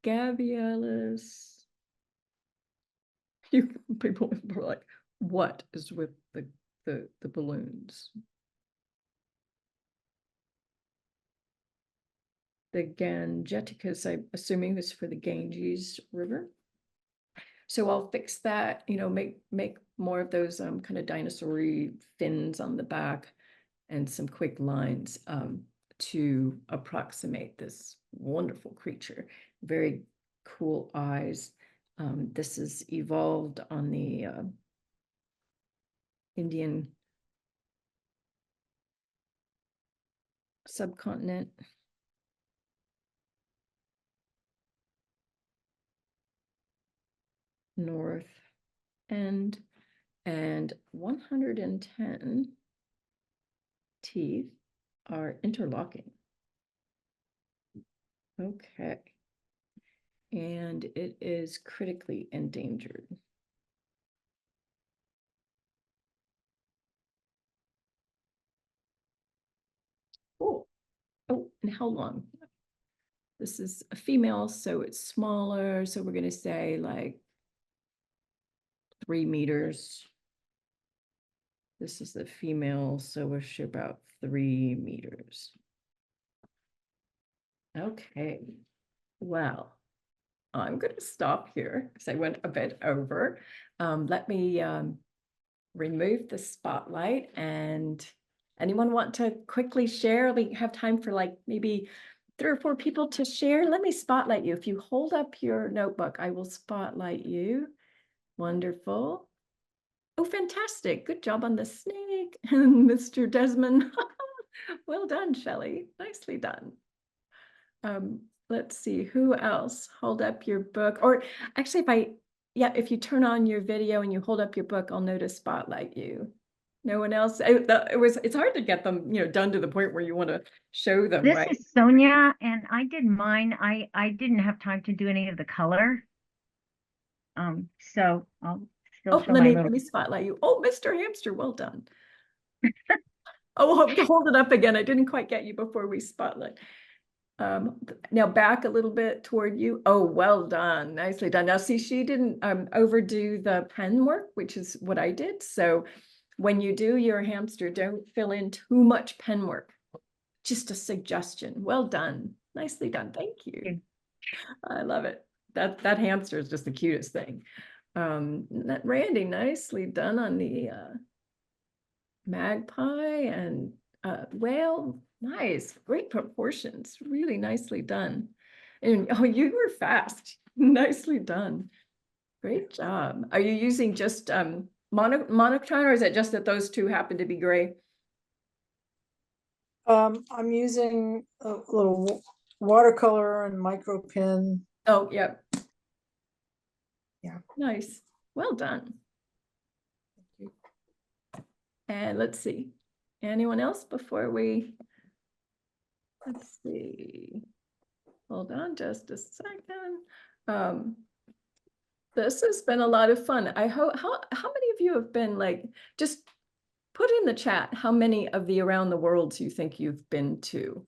Gabriellis. You people were like, what is with the balloons? The Gangeticus, I'm assuming is for the Ganges River. So I'll fix that, you know, make more of those kind of dinosaur-y fins on the back and some quick lines to approximate this wonderful creature. Very cool eyes. This is evolved on the Indian subcontinent. North end, and 110 teeth are interlocking. Okay. And it is critically endangered. Oh, oh, and how long? This is a female, so it's smaller. So we're going to say like 3 meters. This is the female, so we're sure about 3 meters. Okay, well, I'm going to stop here because I went a bit over. Let me remove the spotlight, and anyone want to quickly share? We have time for like maybe 3 or 4 people to share. Let me spotlight you. If you hold up your notebook, I will spotlight you. Wonderful. Oh, fantastic. Good job on the snake. And Mr. Desmond. Well done, Shelley. Nicely done. Let's see, who else? Hold up your book. Or actually, if you turn on your video and you hold up your book, I'll know to spotlight you. No one else? It's hard to get them, you know, done to the point where you want to show them, This right? is Sonia, and I did mine. I didn't have time to do any of the color. So I'll still Oh, show let my me little. spotlight you. Oh, Mr. Hamster, well done. Oh, hold it up again. I didn't quite get you before we spotlight. Now back a little bit toward you. Oh, well done. Nicely done. Now see, she didn't overdo the pen work, which is what I did. So when you do your hamster, don't fill in too much pen work. Just a suggestion. Well done. Nicely done. Thank you. I love it. That hamster is just the cutest thing. Randy, nicely done on the magpie and whale. Nice, great proportions, really nicely done. And oh, you were fast. Nicely done. Great job. Are you using just monochrome, or is it just that those 2 happen to be gray? I'm using a little watercolor and micro pen. Oh, yep. Yeah. Nice. Well done. And let's see. Anyone else before we, let's see. Hold on just a second. This has been a lot of fun. I hope, how many of you have been like, just put in the chat how many of the around the worlds you think you've been to?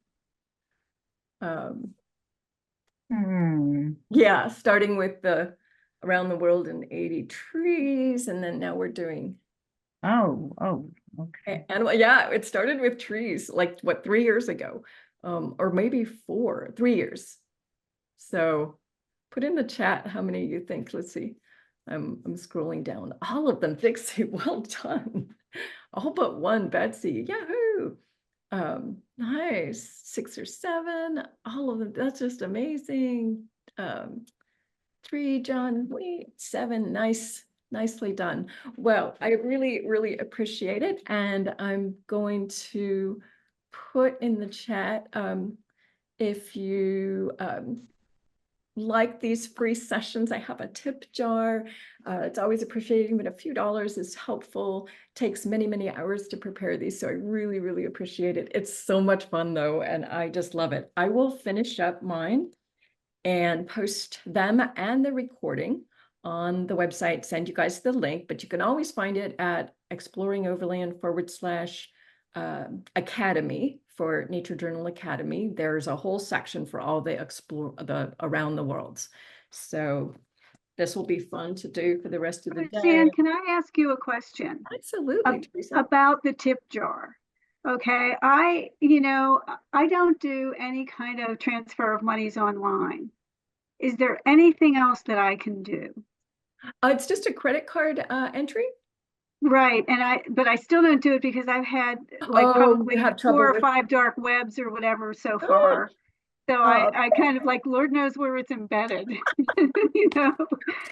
Yeah, starting with the around the world in 80 trees, and then now we're doing Okay. animal. Yeah, it started with trees, like what, 3 years ago, or maybe 3 years. So put in the chat how many you think. Let's see. I'm scrolling down. All of them. Dixie, well done. All but one, Betsy. Yahoo! Nice. 6 or 7. All of them. That's just amazing. 3, John. Wait, 7. Nice. Nicely done. Well, I really, really appreciate it. And I'm going to put in the chat, if you like these free sessions, I have a tip jar. It's always appreciated, but a few dollars is helpful. Takes many, many hours to prepare these. So I really, really appreciate it. It's so much fun though, and I just love it. I will finish up mine and post them and the recording on the website, send you guys the link, but you can always find it at exploringoverland/academy for Nature Journal Academy. There's a whole section for all the around the worlds. So this will be fun to do for the rest of the day. Roseann, can I ask you a question Absolutely, Teresa. about the tip jar? Okay, I don't do any kind of transfer of monies online. Is there anything else that I can do? It's just a credit card entry. Right, but I still don't do it because I've had like Oh, probably you have trouble 4 or with- 5 dark webs or whatever so Oh. far. So Oh. I kind of like, Lord knows where it's embedded, you know?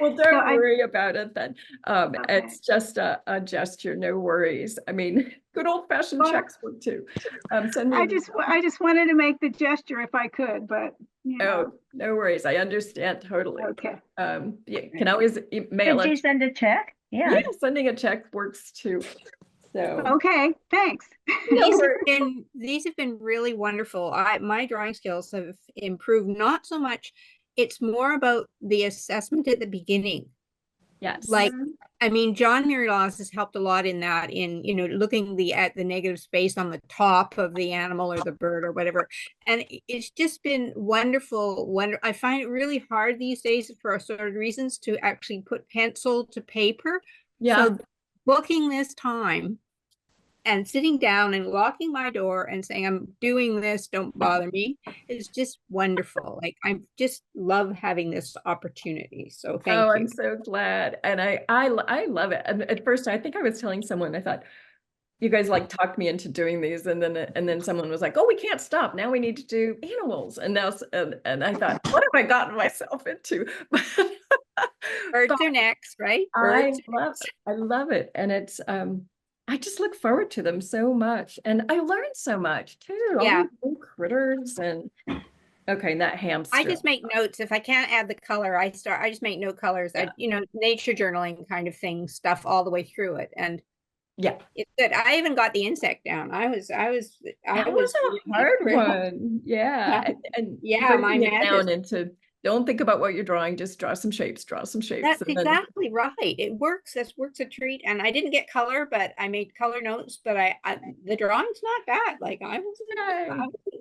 Well, don't So worry about it then. Okay. It's just a gesture, no worries. I mean, good old fashioned Well, checks work too. Send me I an just email. wanted to make the gesture if I could, but you know. Oh, no worries. I understand totally. Okay. You can always mail Could you it. send a check? Yeah, Yeah. sending a check works too. So Okay, thanks. no These have been really wonderful. My drawing skills have improved. Not so much. It's more about the assessment at the beginning. yes. Like, I mean, John Murilaws has helped a lot in that, in, looking at the negative space on the top of the animal or the bird or whatever. And it's just been wonderful. I find it really hard these days for assorted reasons to actually put pencil to paper. Yeah. So booking this time and sitting down and locking my door and saying, I'm doing this, don't bother me, is just wonderful. Like, I just love having this opportunity. So thank you. I'm so glad. And I love it. And at first I think I was telling someone, I thought, you guys like talked me into doing these, and then someone was like, oh, we can't stop. Now we need to do animals. And now and I thought, what have I gotten myself into? Birds are next, right? I Birds. love it. And it's I just look forward to them so much. And I learned so much too. All Yeah. these little critters and okay, and that hamster. I just make notes. If I can't add the color, I just make no colors. Yeah. Nature journaling kind of thing, stuff all the way through it. And Yeah. it's good. I even got the insect down. That was a hard one. Yeah. And Yeah, my breaking it man down into don't think about what you're drawing, just draw some shapes, That's and then- exactly right. It works. This works a treat. And I didn't get color, but I made color notes. But the drawing's not bad. Like, I was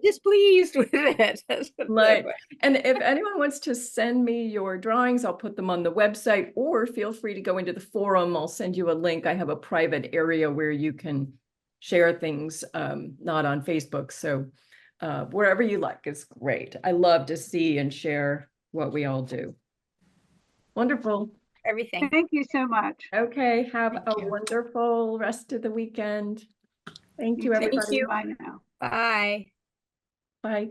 displeased with it. Right. And if anyone wants to send me your drawings, I'll put them on the website, or feel free to go into the forum. I'll send you a link. I have a private area where you can share things, not on Facebook. So wherever you like is great. I love to see and share what we all do. Wonderful. Everything. Thank you so much. Okay. Have Thank a you. wonderful rest of the weekend. Thank you, too. everybody. Bye now. Bye. Bye.